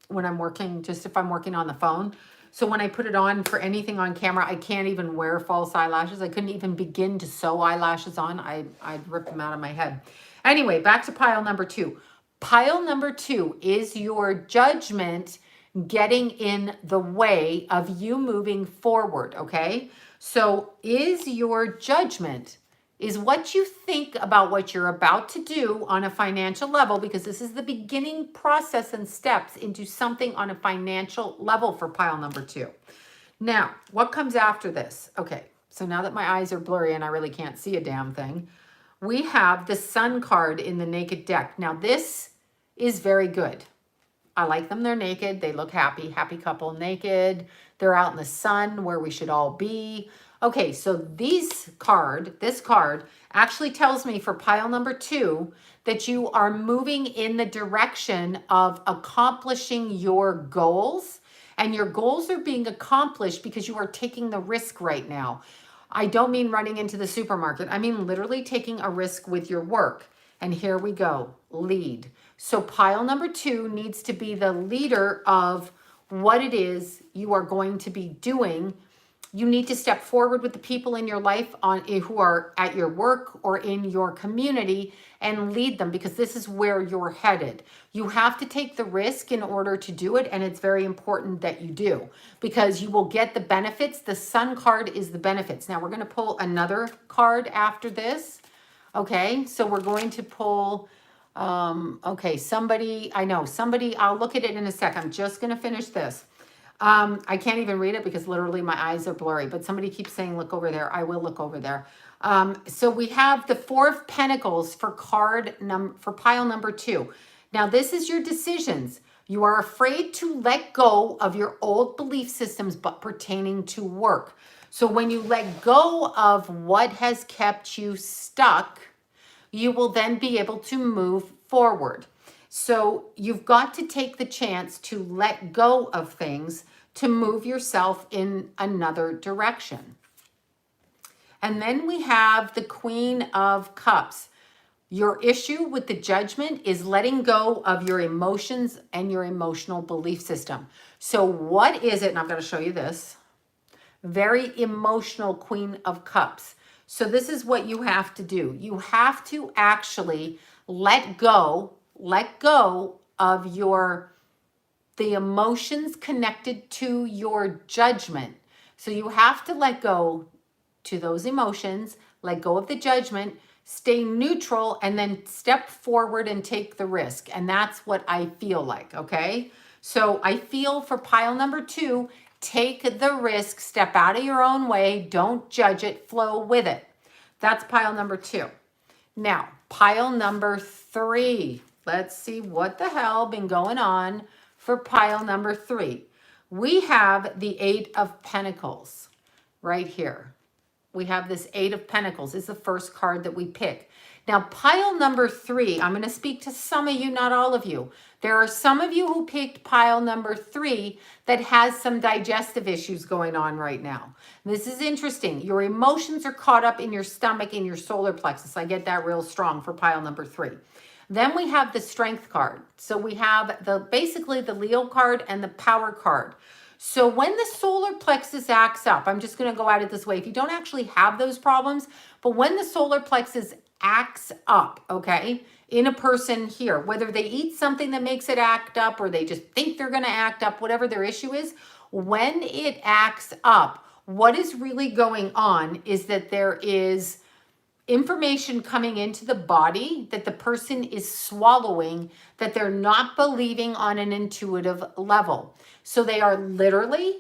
when I'm working, just if I'm working on the phone. So when I put it on for anything on camera, I can't even wear false eyelashes. I couldn't even begin to sew eyelashes on. I'd rip them out of my head. Anyway, back to pile number 2. Pile number 2 is your judgment getting in the way of you moving forward, okay? So is your judgment, is what you think about what you're about to do on a financial level, because this is the beginning process and steps into something on a financial level for pile number 2. Now, what comes after this? Okay, so now that my eyes are blurry and I really can't see a damn thing, we have the Sun card in the naked deck. Now, this is very good. I like them. They're naked. They look happy. Happy couple naked. They're out in the sun where we should all be. Okay, so this card actually tells me for pile number 2 that you are moving in the direction of accomplishing your goals. And your goals are being accomplished because you are taking the risk right now. I don't mean running into the supermarket. I mean literally taking a risk with your work. And here we go, lead. So pile number 2 needs to be the leader of what it is you are going to be doing. You need to step forward with the people in your life who are at your work or in your community and lead them, because this is where you're headed. You have to take the risk in order to do it, and it's very important that you do, because you will get the benefits. The Sun card is the benefits. Now we're going to pull another card after this. Okay, so we're going to pull, okay, somebody, I'll look at it in a sec. I'm just going to finish this. I can't even read it because literally my eyes are blurry, but somebody keeps saying, look over there. I will look over there. So we have the 4 of Pentacles for for pile number 2. Now this is your decisions. You are afraid to let go of your old belief systems, but pertaining to work. So when you let go of what has kept you stuck, you will then be able to move forward. So you've got to take the chance to let go of things to move yourself in another direction. And then we have the Queen of Cups. Your issue with the Judgment is letting go of your emotions and your emotional belief system. So what is it? And I'm going to show you this. Very emotional Queen of Cups. So this is what you have to do. You have to actually let go of the emotions connected to your judgment. So you have to let go to those emotions, let go of the judgment, stay neutral, and then step forward and take the risk. And that's what I feel like, okay? So I feel for pile number 2, take the risk, step out of your own way, don't judge it, flow with it. That's pile number 2. Now, pile number 3. Let's see what the hell been going on for pile number 3. We have the 8 of Pentacles right here. We have this 8 of Pentacles. It's the first card that we pick. Now, pile number 3, I'm going to speak to some of you, not all of you. There are some of you who picked pile number 3 that has some digestive issues going on right now. This is interesting. Your emotions are caught up in your stomach, in your solar plexus. I get that real strong for pile number 3. Then we have the Strength card. So we have basically the Leo card and the Power card. So when the solar plexus acts up, I'm just going to go at it this way. If you don't actually have those problems, but when the solar plexus acts up, okay, in a person here, whether they eat something that makes it act up or they just think they're going to act up, whatever their issue is, when it acts up, what is really going on is that there is information coming into the body that the person is swallowing that they're not believing on an intuitive level. So they are literally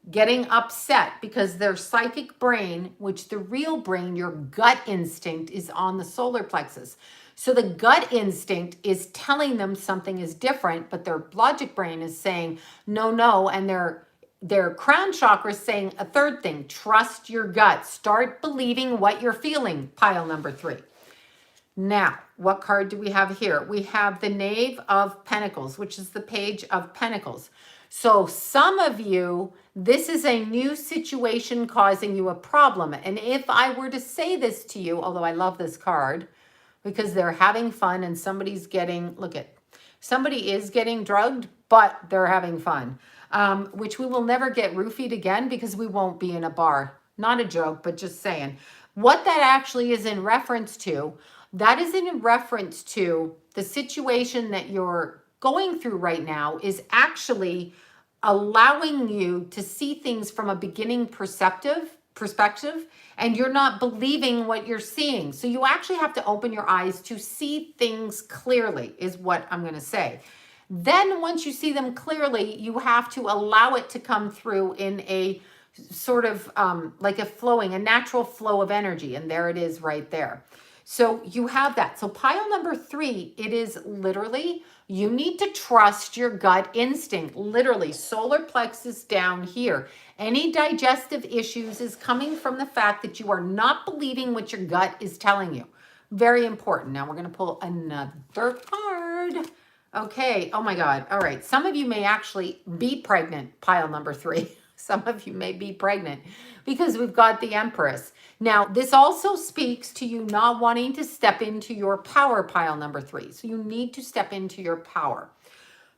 getting upset because their psychic brain, which the real brain, your gut instinct, is on the solar plexus. So the gut instinct is telling them something is different, but their logic brain is saying no, and their crown chakra is saying a third thing: trust your gut, start believing what you're feeling. Pile number 3. Now, what card do we have here? We have the Knave of Pentacles, which is the Page of Pentacles. So some of you, this is a new situation causing you a problem. And if I were to say this to you, although I love this card, because they're having fun and somebody's getting, somebody is getting drugged, but they're having fun, which we will never get roofied again because we won't be in a bar. Not a joke, but just saying. What that actually is in reference to, that is in reference to the situation that you're going through right now is actually allowing you to see things from a beginning perspective, and you're not believing what you're seeing. So you actually have to open your eyes to see things clearly, is what I'm going to say. Then once you see them clearly, you have to allow it to come through in a sort of like a natural flow of energy. And there it is right there. So you have that. So pile number 3, it is literally, you need to trust your gut instinct. Literally, solar plexus down here. Any digestive issues is coming from the fact that you are not believing what your gut is telling you. Very important. Now we're going to pull another card. Okay. Oh my God. All right. Some of you may actually be pregnant. Pile number 3. Some of you may be pregnant because we've got the Empress. Now, this also speaks to you not wanting to step into your power, pile number 3. So you need to step into your power.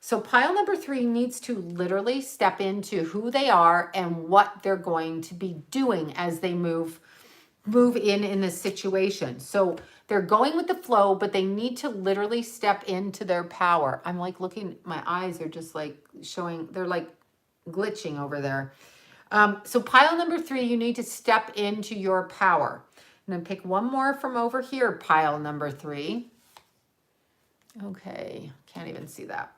So pile number 3 needs to literally step into who they are and what they're going to be doing as they move in this situation. So they're going with the flow, but they need to literally step into their power. I'm like looking, my eyes are just like showing, they're like glitching over there. So pile number 3, you need to step into your power. And then pick one more from over here, pile number 3. Okay, can't even see that.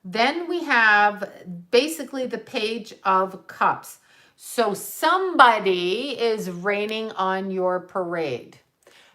Then we have basically the Page of Cups. So somebody is raining on your parade.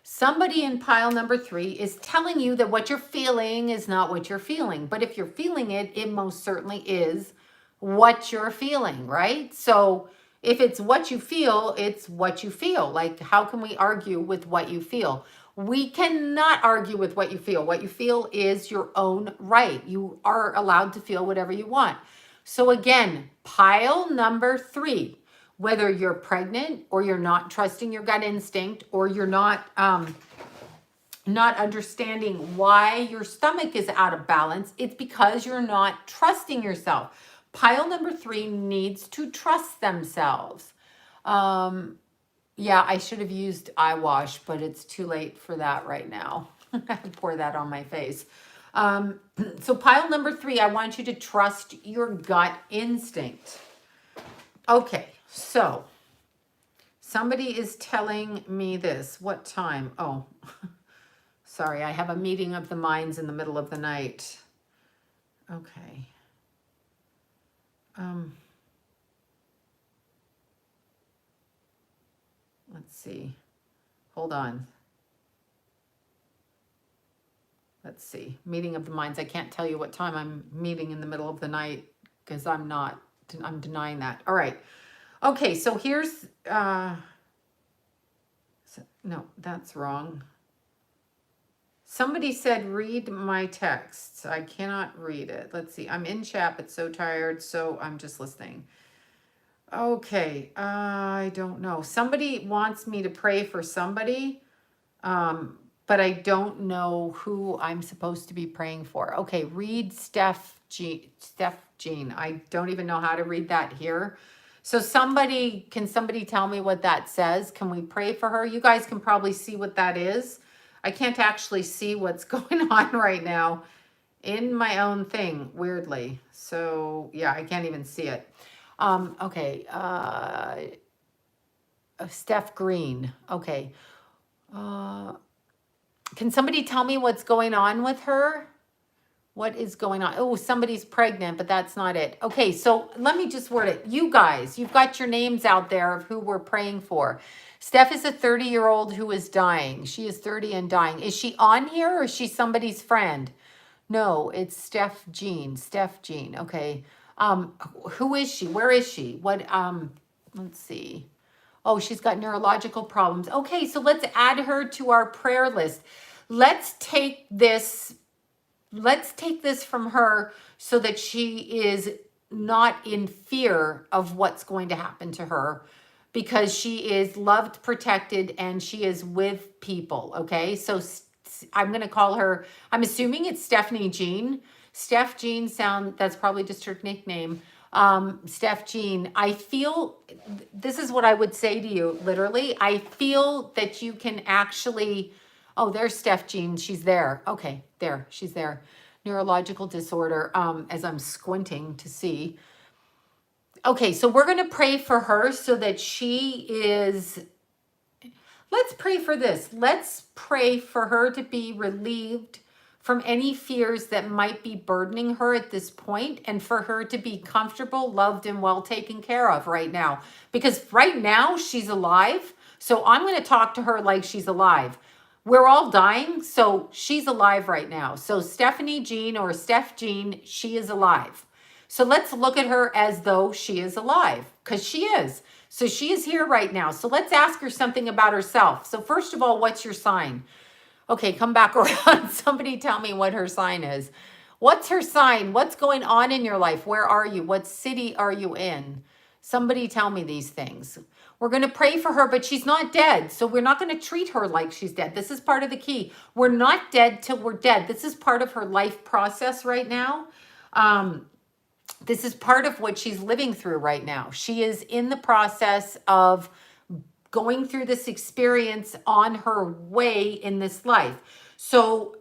Somebody in pile number 3 is telling you that what you're feeling is not what you're feeling. But if you're feeling it, it most certainly is what you're feeling, right? So if it's what you feel, it's what you feel. Like, how can we argue with what you feel? We cannot argue with what you feel. What you feel is your own right. You are allowed to feel whatever you want. So again, pile number 3, whether you're pregnant or you're not trusting your gut instinct or you're not understanding why your stomach is out of balance, it's because you're not trusting yourself. Pile number 3 needs to trust themselves. Yeah, I should have used eye wash, but it's too late for that right now. I have to pour that on my face. So pile number 3, I want you to trust your gut instinct. Okay, so somebody is telling me this. What time? Oh, sorry, I have a meeting of the minds in the middle of the night. Okay. Let's see. Hold on. Let's see. Meeting of the minds. I can't tell you what time I'm meeting in the middle of the night because I'm denying that. All right. Okay, so here's no, that's wrong. Somebody said read my texts. I cannot read it. Let's see. I'm in chat but so tired, so I'm just listening. Okay, I don't know. Somebody wants me to pray for somebody, but I don't know who I'm supposed to be praying for. Okay, read Steph Jean. I don't even know how to read that here. So can somebody tell me what that says? Can we pray for her? You guys can probably see what that is. I can't actually see what's going on right now in my own thing, weirdly. So yeah, I can't even see it. Okay, Steph Green. Okay. Can somebody tell me what's going on with her? What is going on? Oh, somebody's pregnant, but that's not it. Okay, so let me just word it. You guys, you've got your names out there of who we're praying for. Steph is a 30-year-old who is dying. She is 30 and dying. Is she on here or is she somebody's friend? No, it's Steph Jean. Steph Jean. Okay. Who is she? Where is she? Let's see. Oh, she's got neurological problems. Okay, so let's add her to our prayer list. Let's take this from her so that she is not in fear of what's going to happen to her, because she is loved, protected, and she is with people. Okay, so I'm going to call her, I'm assuming it's Stephanie Jean. Steph Jean that's probably just her nickname. Steph Jean, I feel, this is what I would say to you, literally. I feel that you can actually, oh, there's Steph Jean. She's there. Okay, there, she's there. Neurological disorder, as I'm squinting to see. Okay, so we're going to pray for her so that she is, let's pray for this. Let's pray for her to be relieved from any fears that might be burdening her at this point, and for her to be comfortable, loved, and well taken care of right now. Because right now she's alive. So I'm going to talk to her like she's alive. We're all dying, so she's alive right now. So Stephanie Jean or Steph Jean, she is alive. So let's look at her as though she is alive, because she is. So she is here right now. So let's ask her something about herself. So first of all, what's your sign? Okay, come back around. Somebody tell me what her sign is. What's her sign? What's going on in your life? Where are you? What city are you in? Somebody tell me these things. We're going to pray for her, but she's not dead. So we're not going to treat her like she's dead. This is part of the key. We're not dead till we're dead. This is part of her life process right now. This is part of what she's living through right now. She is in the process of going through this experience on her way in this life. So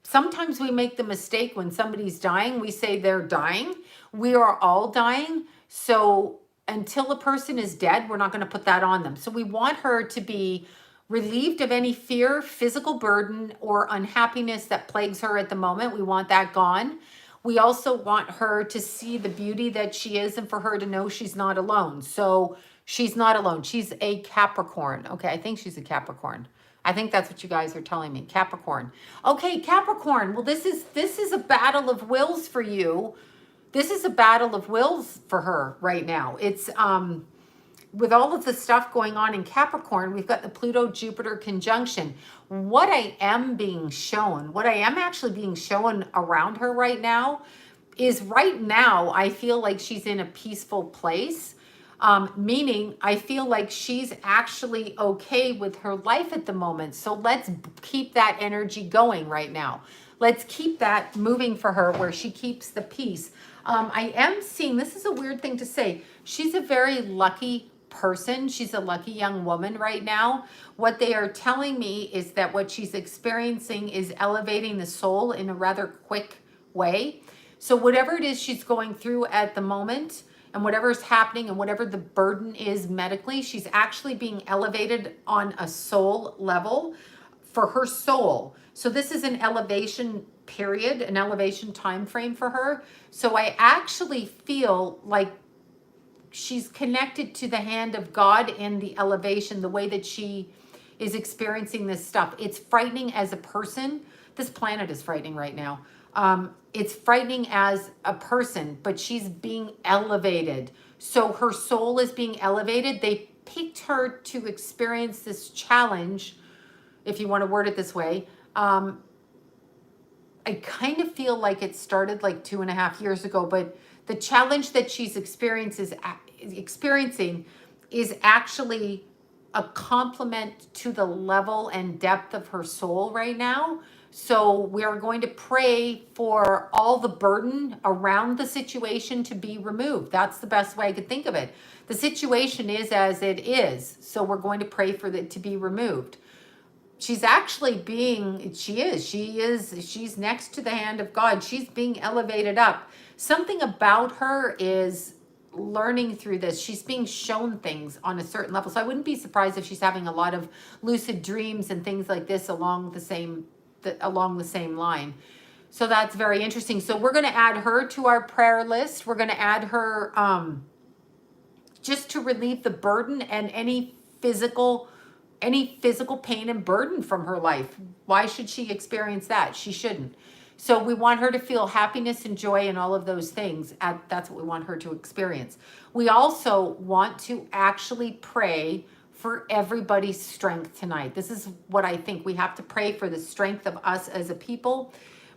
sometimes we make the mistake when somebody's dying, we say they're dying. We are all dying. So until a person is dead, we're not going to put that on them. So we want her to be relieved of any fear, physical burden, or unhappiness that plagues her at the moment. We want that gone. We also want her to see the beauty that she is, and for her to know she's not alone. So she's not alone. She's a Capricorn. Okay, I think she's a Capricorn. I think that's what you guys are telling me. Capricorn. Okay, Capricorn. Well, this is a battle of wills for you. This is a battle of wills for her right now. It's with all of the stuff going on in Capricorn, we've got the Pluto-Jupiter conjunction. What I am actually being shown around her right now is right now, I feel like she's in a peaceful place. Meaning I feel like she's actually okay with her life at the moment. So let's keep that energy going right now. Let's keep that moving for her where she keeps the peace. I am seeing, this is a weird thing to say, she's a very lucky person. She's a lucky young woman right now. What they are telling me is that what she's experiencing is elevating the soul in a rather quick way. So whatever it is she's going through at the moment, and whatever's happening and whatever the burden is medically, she's actually being elevated on a soul level for her soul. So this is an elevation period, an elevation time frame for her. So I actually feel like she's connected to the hand of God in the elevation, the way that she is experiencing this stuff. It's frightening as a person. This planet is frightening right now. It's frightening as a person, but she's being elevated. So her soul is being elevated. They picked her to experience this challenge, if you want to word it this way. I kind of feel like it started like 2.5 years ago, but the challenge that she's experiencing is actually a compliment to the level and depth of her soul right now. So we're going to pray for all the burden around the situation to be removed. That's the best way I could think of it. The situation is as it is. So we're going to pray for it to be removed. She's actually she's next to the hand of God. She's being elevated up. Something about her is learning through this. She's being shown things on a certain level. So I wouldn't be surprised if she's having a lot of lucid dreams and things like this along the same line. So that's very interesting. So we're going to add her to our prayer list. We're going to add her just to relieve the burden and any physical pain and burden from her life. Why should she experience that? She shouldn't. So we want her to feel happiness and joy and all of those things. That's what we want her to experience. We also want to actually pray for everybody's strength tonight. This is what I think. We have to pray for the strength of us as a people.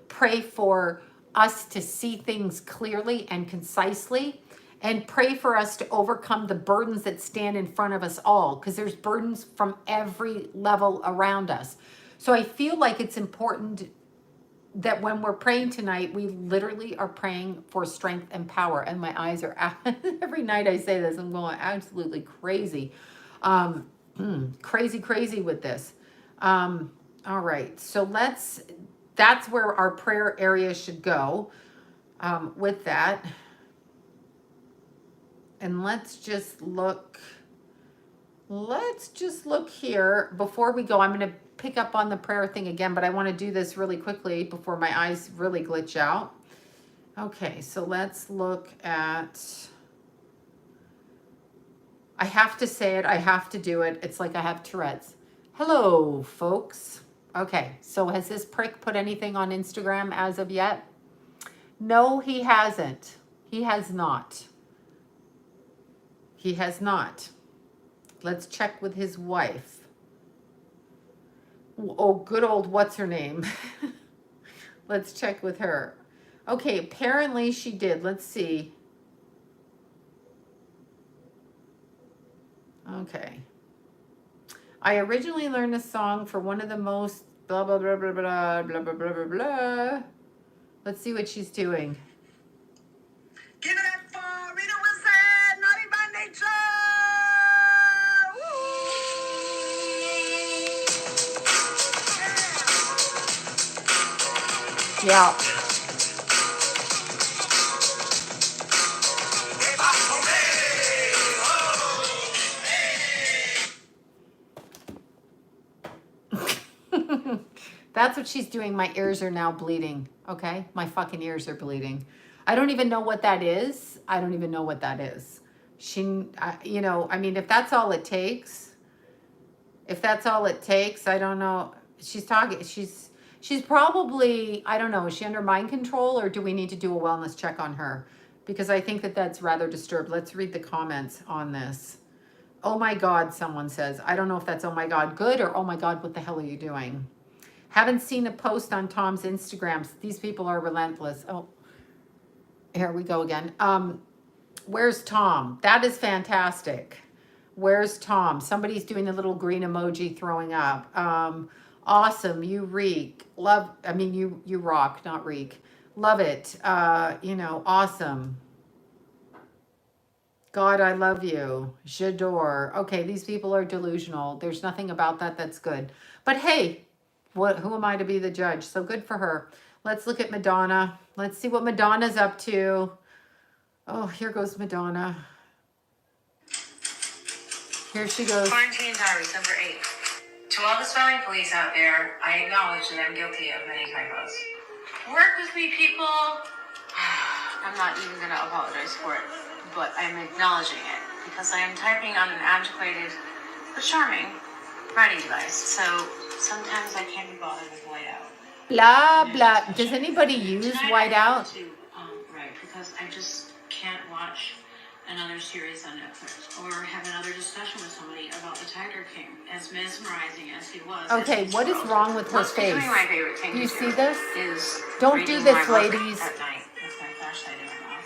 Pray for us to see things clearly and concisely. And pray for us to overcome the burdens that stand in front of us all, because there's burdens from every level around us. So I feel like it's important that when we're praying tonight, we literally are praying for strength and power. And my eyes are out. Every night I say this, I'm going absolutely crazy. Crazy with this. All right. So that's where our prayer area should go with that. And let's just look here. Before we go, I'm going to pick up on the prayer thing again, but I want to do this really quickly before my eyes really glitch out. Okay, so let's look at, I have to say it, I have to do it. It's like I have Tourette's. Hello, folks. Okay, so has this prick put anything on Instagram as of yet? No, he hasn't. He has not. He has not. Let's check with his wife. Oh, good old what's her name? Let's check with her. Okay, apparently she did. Let's see. Okay. I originally learned a song for one of the most blah, blah, blah, blah, blah, blah, blah, blah, blah, blah. Let's see what she's doing. Give it up for Rita Wilson, Naughty by Nature! Yeah. That's what she's doing. My ears are now bleeding. Okay? My fucking ears are bleeding. I don't even know what that is. I don't even know what that is. You know, I mean, if that's all it takes, I don't know. She's talking, she's probably, I don't know, is she under mind control, or do we need to do a wellness check on her? Because I think that that's rather disturbed. Let's read the comments on this. Oh my God, someone says. I don't know if that's oh my God good or oh my God, what the hell are you doing? Haven't seen a post on Tom's Instagram. These people are relentless. Oh, here we go again. Where's Tom? That is fantastic. Where's Tom? Somebody's doing the little green emoji throwing up. Awesome. You reek. Love. I mean, you rock, not reek. Love it. You know, awesome. God, I love you. J'adore. Okay, these people are delusional. There's nothing about that that's good. But hey, who am I to be the judge? So good for her. Let's look at Madonna. Let's see what Madonna's up to. Oh, here goes Madonna. Here she goes. Quarantine Diaries, number 8. To all the spelling police out there, I acknowledge that I'm guilty of many typos. Work with me, people. I'm not even going to apologize for it, but I'm acknowledging it because I am typing on an antiquated but charming writing device. So sometimes I can't be bothered with whiteout. Blah, blah. Does anybody use whiteout? Right, because I just can't watch another series on Netflix or have another discussion with somebody about the Tiger King, as mesmerizing as he was. Okay, what is wrong with her face? My favorite thing You to see do this? is Don't do this, ladies. at night with my flashlight in my mouth.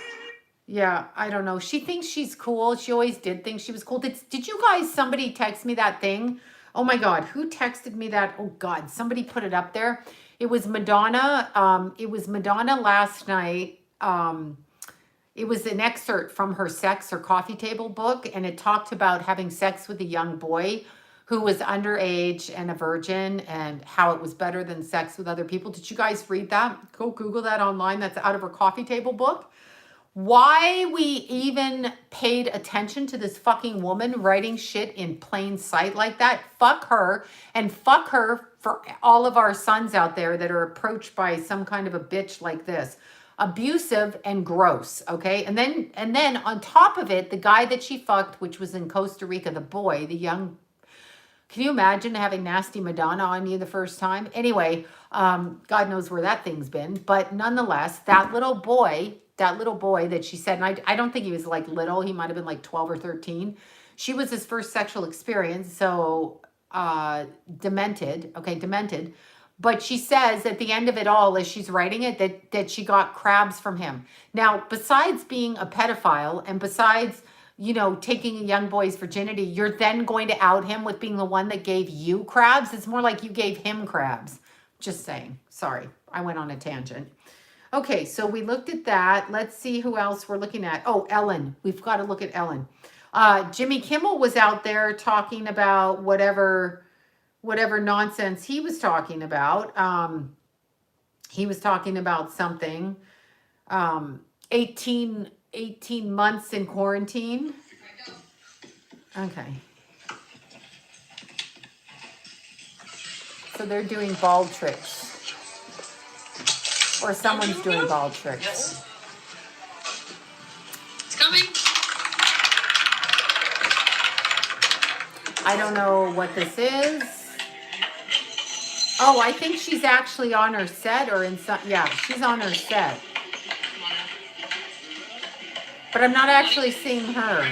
Yeah, I don't know. She thinks she's cool. She always did think she was cool. Did you guys, somebody text me that thing? Oh my God, who texted me that? Oh God, somebody put it up there. It was Madonna. It was Madonna last night. It was an excerpt from her sex or coffee table book, and it talked about having sex with a young boy who was underage and a virgin, and how it was better than sex with other people. Did you guys read that? Go Google that online. That's out of her coffee table book. Why we even paid attention to this fucking woman writing shit in plain sight like that? Fuck her, and fuck her for all of our sons out there that are approached by some kind of a bitch like this. Abusive and gross, okay? And then on top of it, the guy that she fucked, which was in Costa Rica, the boy, the young, can you imagine having nasty Madonna on you the first time? Anyway, God knows where that thing's been. But nonetheless, that little boy that she said, and I don't think he was like little, he might have been like 12 or 13. She was his first sexual experience, so demented. But she says at the end of it all, as she's writing it, that she got crabs from him. Now, besides being a pedophile and besides, taking a young boy's virginity, you're then going to out him with being the one that gave you crabs. It's more like you gave him crabs. Just saying. Sorry, I went on a tangent. Okay, so we looked at that. Let's see who else we're looking at. Oh, Ellen. We've got to look at Ellen. Jimmy Kimmel was out there talking about whatever nonsense he was talking about. He was talking about something. 18 months in quarantine. Okay. So they're doing bald tricks. Or someone's doing bald tricks. Yes. It's coming. I don't know what this is. Oh, I think she's actually on her set or in some, yeah, she's on her set. But I'm not actually seeing her.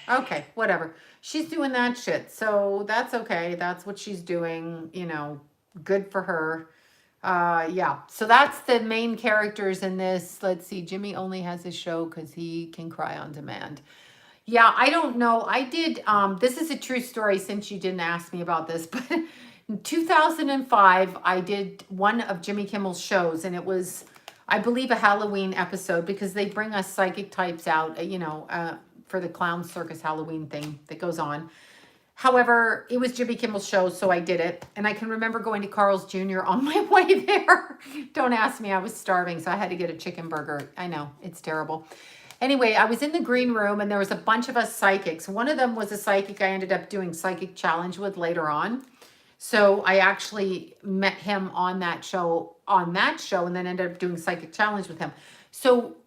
Okay, whatever. She's doing that shit. So that's okay. That's what she's doing, good for her. Yeah, so that's the main characters in this. Let's see. Jimmy only has his show because he can cry on demand. Yeah, I don't know. I did, this is a true story since you didn't ask me about this, but in 2005, I did one of Jimmy Kimmel's shows, and it was, I believe, a Halloween episode because they bring us psychic types out, for the clown circus Halloween thing that goes on. However, it was Jimmy Kimmel's show, so I did it. And I can remember going to Carl's Jr. on my way there. Don't ask me, I was starving, so I had to get a chicken burger. I know, it's terrible. Anyway, I was in the green room, and there was a bunch of us psychics. One of them was a psychic I ended up doing psychic challenge with later on. So I actually met him on that show, and then ended up doing psychic challenge with him. So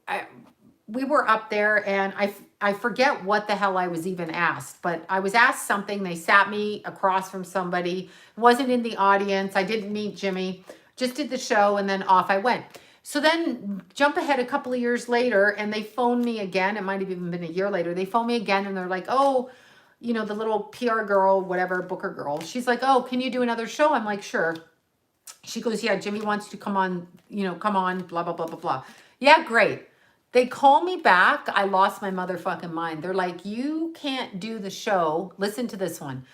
we were up there, and I forget what the hell I was even asked, but I was asked something. They sat me across from somebody, wasn't in the audience. I didn't meet Jimmy, just did the show, and then off I went. So then jump ahead a couple of years later, and they phoned me again. It might have even been a year later. They phoned me again, and they're like, oh, the little PR girl, whatever, booker girl. She's like, oh, can you do another show? I'm like, sure. She goes, yeah, Jimmy wants to come on, blah, blah, blah, blah, blah. Yeah, great. They call me back. I lost my motherfucking mind. They're like, you can't do the show. Listen to this one.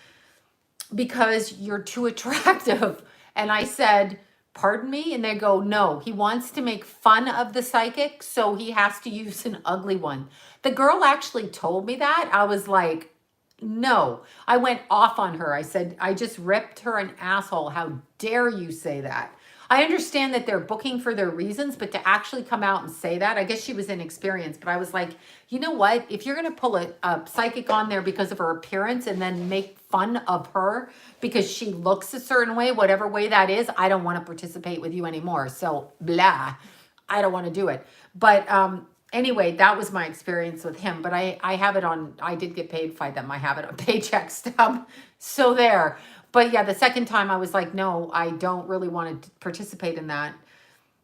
Because you're too attractive. And I said, pardon me? And they go, no, he wants to make fun of the psychic, so he has to use an ugly one. The girl actually told me that. I was like, no. I went off on her. I said, I just ripped her an asshole. How dare you say that? I understand that they're booking for their reasons, but to actually come out and say that, I guess she was inexperienced, but I was like, you know what? If you're going to pull a psychic on there because of her appearance and then make fun of her because she looks a certain way, whatever way that is, I don't want to participate with you anymore. So blah, I don't want to do it. But anyway, that was my experience with him, but I have it on, I did get paid by them. I have it on paycheck stub. So there. But yeah, the second time I was like, no, I don't really want to participate in that.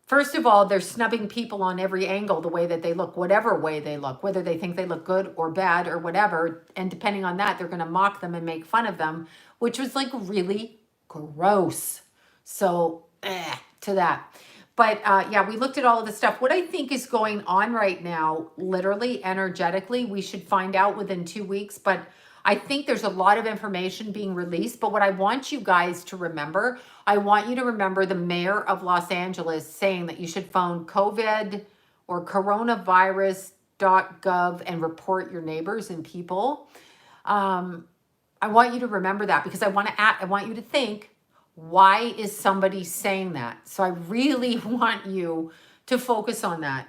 First of all, they're snubbing people on every angle, the way that they look, whatever way they look, whether they think they look good or bad or whatever. And depending on that, they're going to mock them and make fun of them, which was like really gross. So to that. But yeah, we looked at all of the stuff. What I think is going on right now, literally, energetically, we should find out within 2 weeks. But I think there's a lot of information being released, but what I want you guys to remember, I want you to remember the mayor of Los Angeles saying that you should phone COVID or coronavirus.gov and report your neighbors and people. I want you to remember that because I want you to think, why is somebody saying that? So I really want you to focus on that.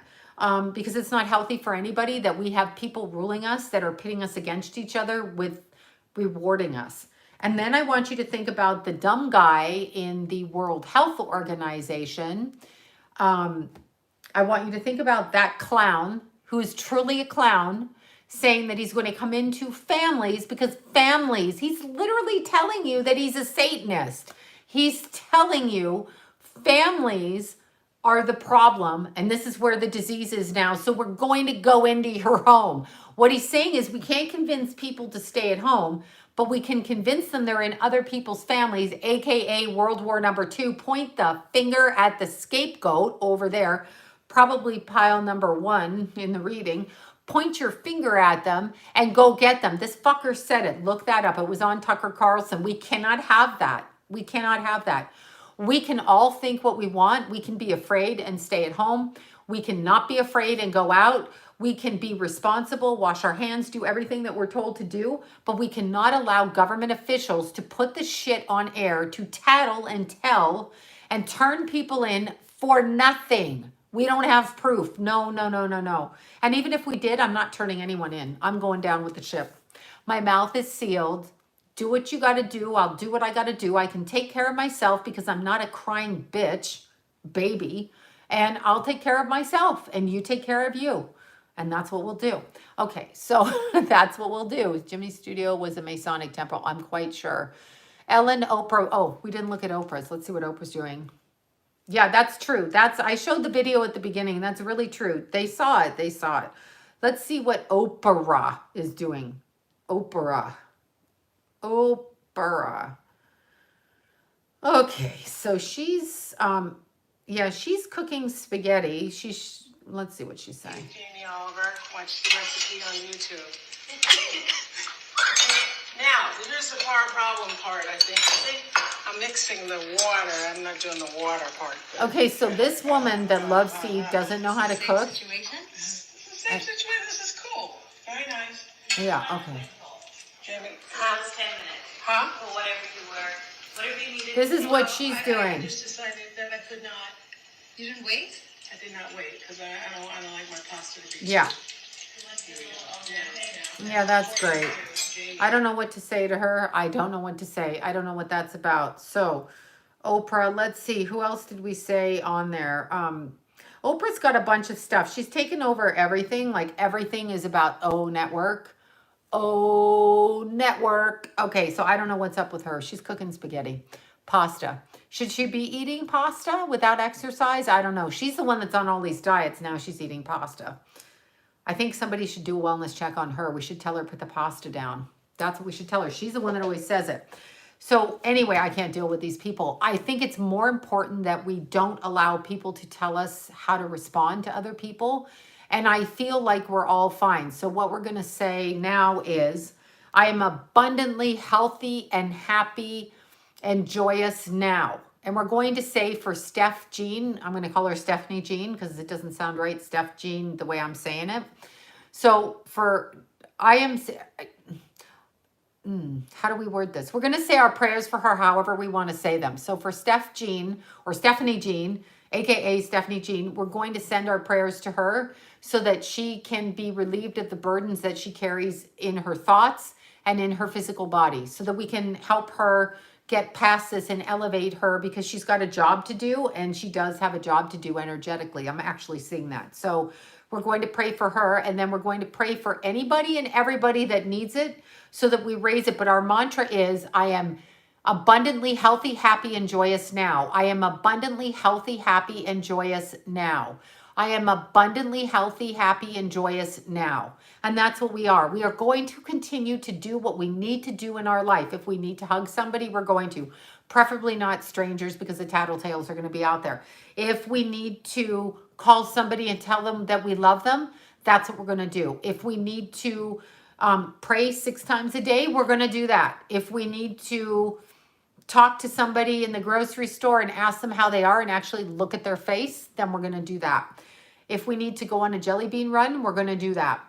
Because it's not healthy for anybody that we have people ruling us that are pitting us against each other with rewarding us. And then I want you to think about the dumb guy in the World Health Organization. I want you to think about that clown who is truly a clown, saying that he's going to come into families because families, he's literally telling you that he's a Satanist. He's telling you families are the problem, and this is where the disease is now. So we're going to go into your home. What he's saying is we can't convince people to stay at home, but we can convince them they're in other people's families, aka World War #2. Point the finger at the scapegoat over there, probably pile number 1 in the reading. Point your finger at them and go get them. This fucker said it. Look that up. It was on Tucker Carlson. We cannot have that. We cannot have that. We can all think what we want. We can be afraid and stay at home. We can not be afraid and go out. We can be responsible, wash our hands, do everything that we're told to do, but we cannot allow government officials to put the shit on air, to tattle and tell and turn people in for nothing. We don't have proof. No, no, no, no, no. And even if we did, I'm not turning anyone in. I'm going down with the ship. My mouth is sealed. Do what you got to do. I'll do what I got to do. I can take care of myself because I'm not a crying bitch, baby. And I'll take care of myself and you take care of you. And that's what we'll do. Okay, so that's what we'll do. Jimmy's studio was a Masonic temple, I'm quite sure. Ellen, Oprah. Oh, we didn't look at Oprah's. Let's see what Oprah's doing. Yeah, that's true. I showed the video at the beginning. That's really true. They saw it. They saw it. Let's see what Oprah is doing. Oprah. Okay, so she's yeah, she's cooking spaghetti. Let's see what she's saying. Jamie Oliver, watch the recipe on YouTube. Now, here's the problem part, I think. I'm mixing the water. I'm not doing the water part. Okay, so this woman that loves to eat doesn't know how to cook. Same situation. This is cool. Very nice. Yeah, okay. Jamie. That was 10 minutes. Huh? For whatever you needed. This is what she's I doing. just decided that I could not. You didn't wait? I did not wait because I don't like my pasta to be. Yeah. Here we go. Yeah, that's great. I don't know what to say to her. I don't know what to say. I don't know what that's about. So, Oprah, let's see. Who else did we say on there? Oprah's got a bunch of stuff. She's taken over everything. Like everything is about O Network. O Network. Okay, so I don't know what's up with her. She's cooking spaghetti. Pasta. Should she be eating pasta without exercise? I don't know. She's the one that's on all these diets. Now she's eating pasta. I think somebody should do a wellness check on her. We should tell her put the pasta down. That's what we should tell her. She's the one that always says it. So anyway, I can't deal with these people. I think it's more important that we don't allow people to tell us how to respond to other people. And I feel like we're all fine. So what we're going to say now is, I am abundantly healthy and happy and joyous now. And we're going to say for Steph Jean, I'm going to call her Stephanie Jean because it doesn't sound right, Steph Jean, the way I'm saying it. So how do we word this? We're going to say our prayers for her however we want to say them. So for Steph Jean or Stephanie Jean, aka Stephanie Jean, we're going to send our prayers to her so that she can be relieved of the burdens that she carries in her thoughts and in her physical body, so that we can help her get past this and elevate her, because she's got a job to do, and she does have a job to do energetically. I'm actually seeing that. So we're going to pray for her, and then we're going to pray for anybody and everybody that needs it so that we raise it. But our mantra is, I am abundantly healthy, happy, and joyous now. I am abundantly healthy, happy, and joyous now. I am abundantly healthy, happy, and joyous now. And that's what we are. We are going to continue to do what we need to do in our life. If we need to hug somebody, we're going to. Preferably not strangers, because the tattletales are going to be out there. If we need to call somebody and tell them that we love them, that's what we're going to do. If we need to Pray 6 times a day, we're going to do that. If we need to talk to somebody in the grocery store and ask them how they are and actually look at their face, then we're going to do that. If we need to go on a jelly bean run, we're going to do that.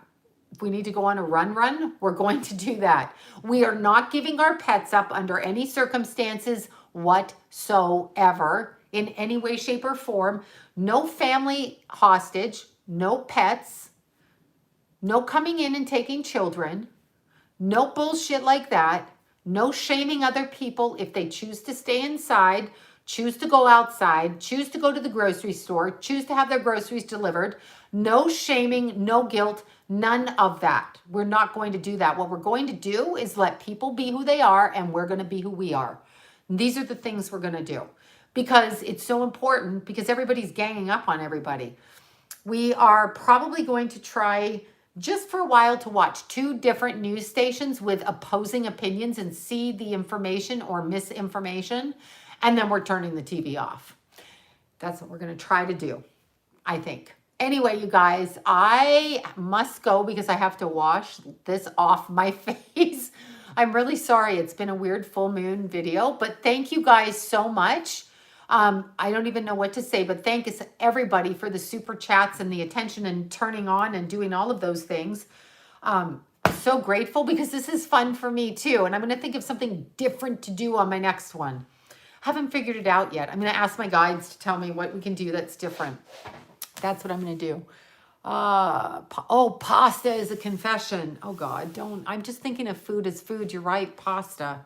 If we need to go on a run, we're going to do that. We are not giving our pets up under any circumstances whatsoever in any way, shape, or form. No family hostage, no pets, no coming in and taking children, no bullshit like that. No shaming other people if they choose to stay inside, choose to go outside, choose to go to the grocery store, choose to have their groceries delivered. No shaming, no guilt, none of that. We're not going to do that. What we're going to do is let people be who they are, and we're going to be who we are. And these are the things we're going to do because it's so important, because everybody's ganging up on everybody. We are probably going to try just for a while to watch 2 different news stations with opposing opinions and see the information or misinformation, and then we're turning the TV off. That's what we're going to try to do, I think. Anyway, you guys, I must go because I have to wash this off my face. I'm really sorry. It's been a weird full moon video, but thank you guys so much. I don't even know what to say, but thanks everybody for the super chats and the attention and turning on and doing all of those things. So grateful because this is fun for me too. And I'm going to think of something different to do on my next one. Haven't figured it out yet. I'm going to ask my guides to tell me what we can do that's different. That's what I'm going to do. Pasta is a confession. Oh God, don't. I'm just thinking of food as food. You're right. Pasta.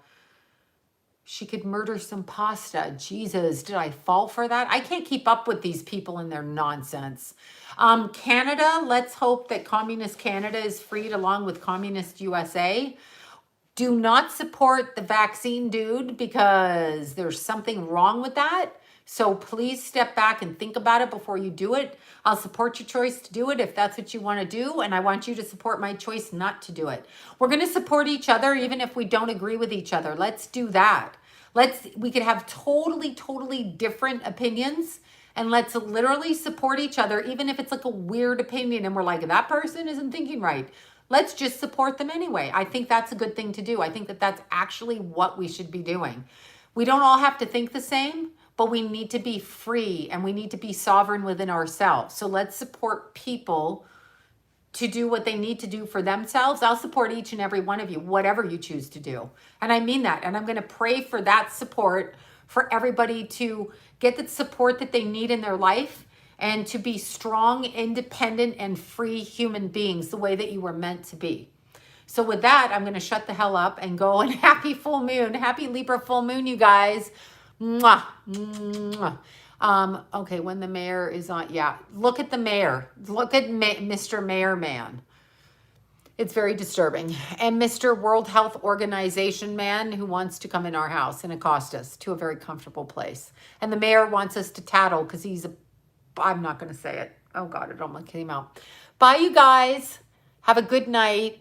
She could murder some pasta. Jesus, did I fall for that? I can't keep up with these people and their nonsense. Canada, let's hope that Communist Canada is freed along with Communist USA. Do not support the vaccine dude because there's something wrong with that. So please step back and think about it before you do it. I'll support your choice to do it if that's what you want to do. And I want you to support my choice not to do it. We're going to support each other even if we don't agree with each other. Let's do that. We could have totally different opinions, and let's literally support each other, even if it's like a weird opinion and we're like, that person isn't thinking right. Let's just support them anyway. I think that's a good thing to do. I think that that's actually what we should be doing. We don't all have to think the same, but we need to be free and we need to be sovereign within ourselves. So let's support people to do what they need to do for themselves. I'll support each and every one of you, whatever you choose to do. And I mean that. And I'm going to pray for that support for everybody to get the support that they need in their life and to be strong, independent, and free human beings the way that you were meant to be. So with that, I'm going to shut the hell up and go, and happy full moon. Happy Libra full moon, you guys. Mwah, mwah. Okay, when the mayor is on, yeah, look at the mayor. Look at Mr. Mayor Man. It's very disturbing. And Mr. World Health Organization man who wants to come in our house and accost us to a very comfortable place. And the mayor wants us to tattle because I'm not going to say it. Oh God, it almost came out. Bye, you guys. Have a good night.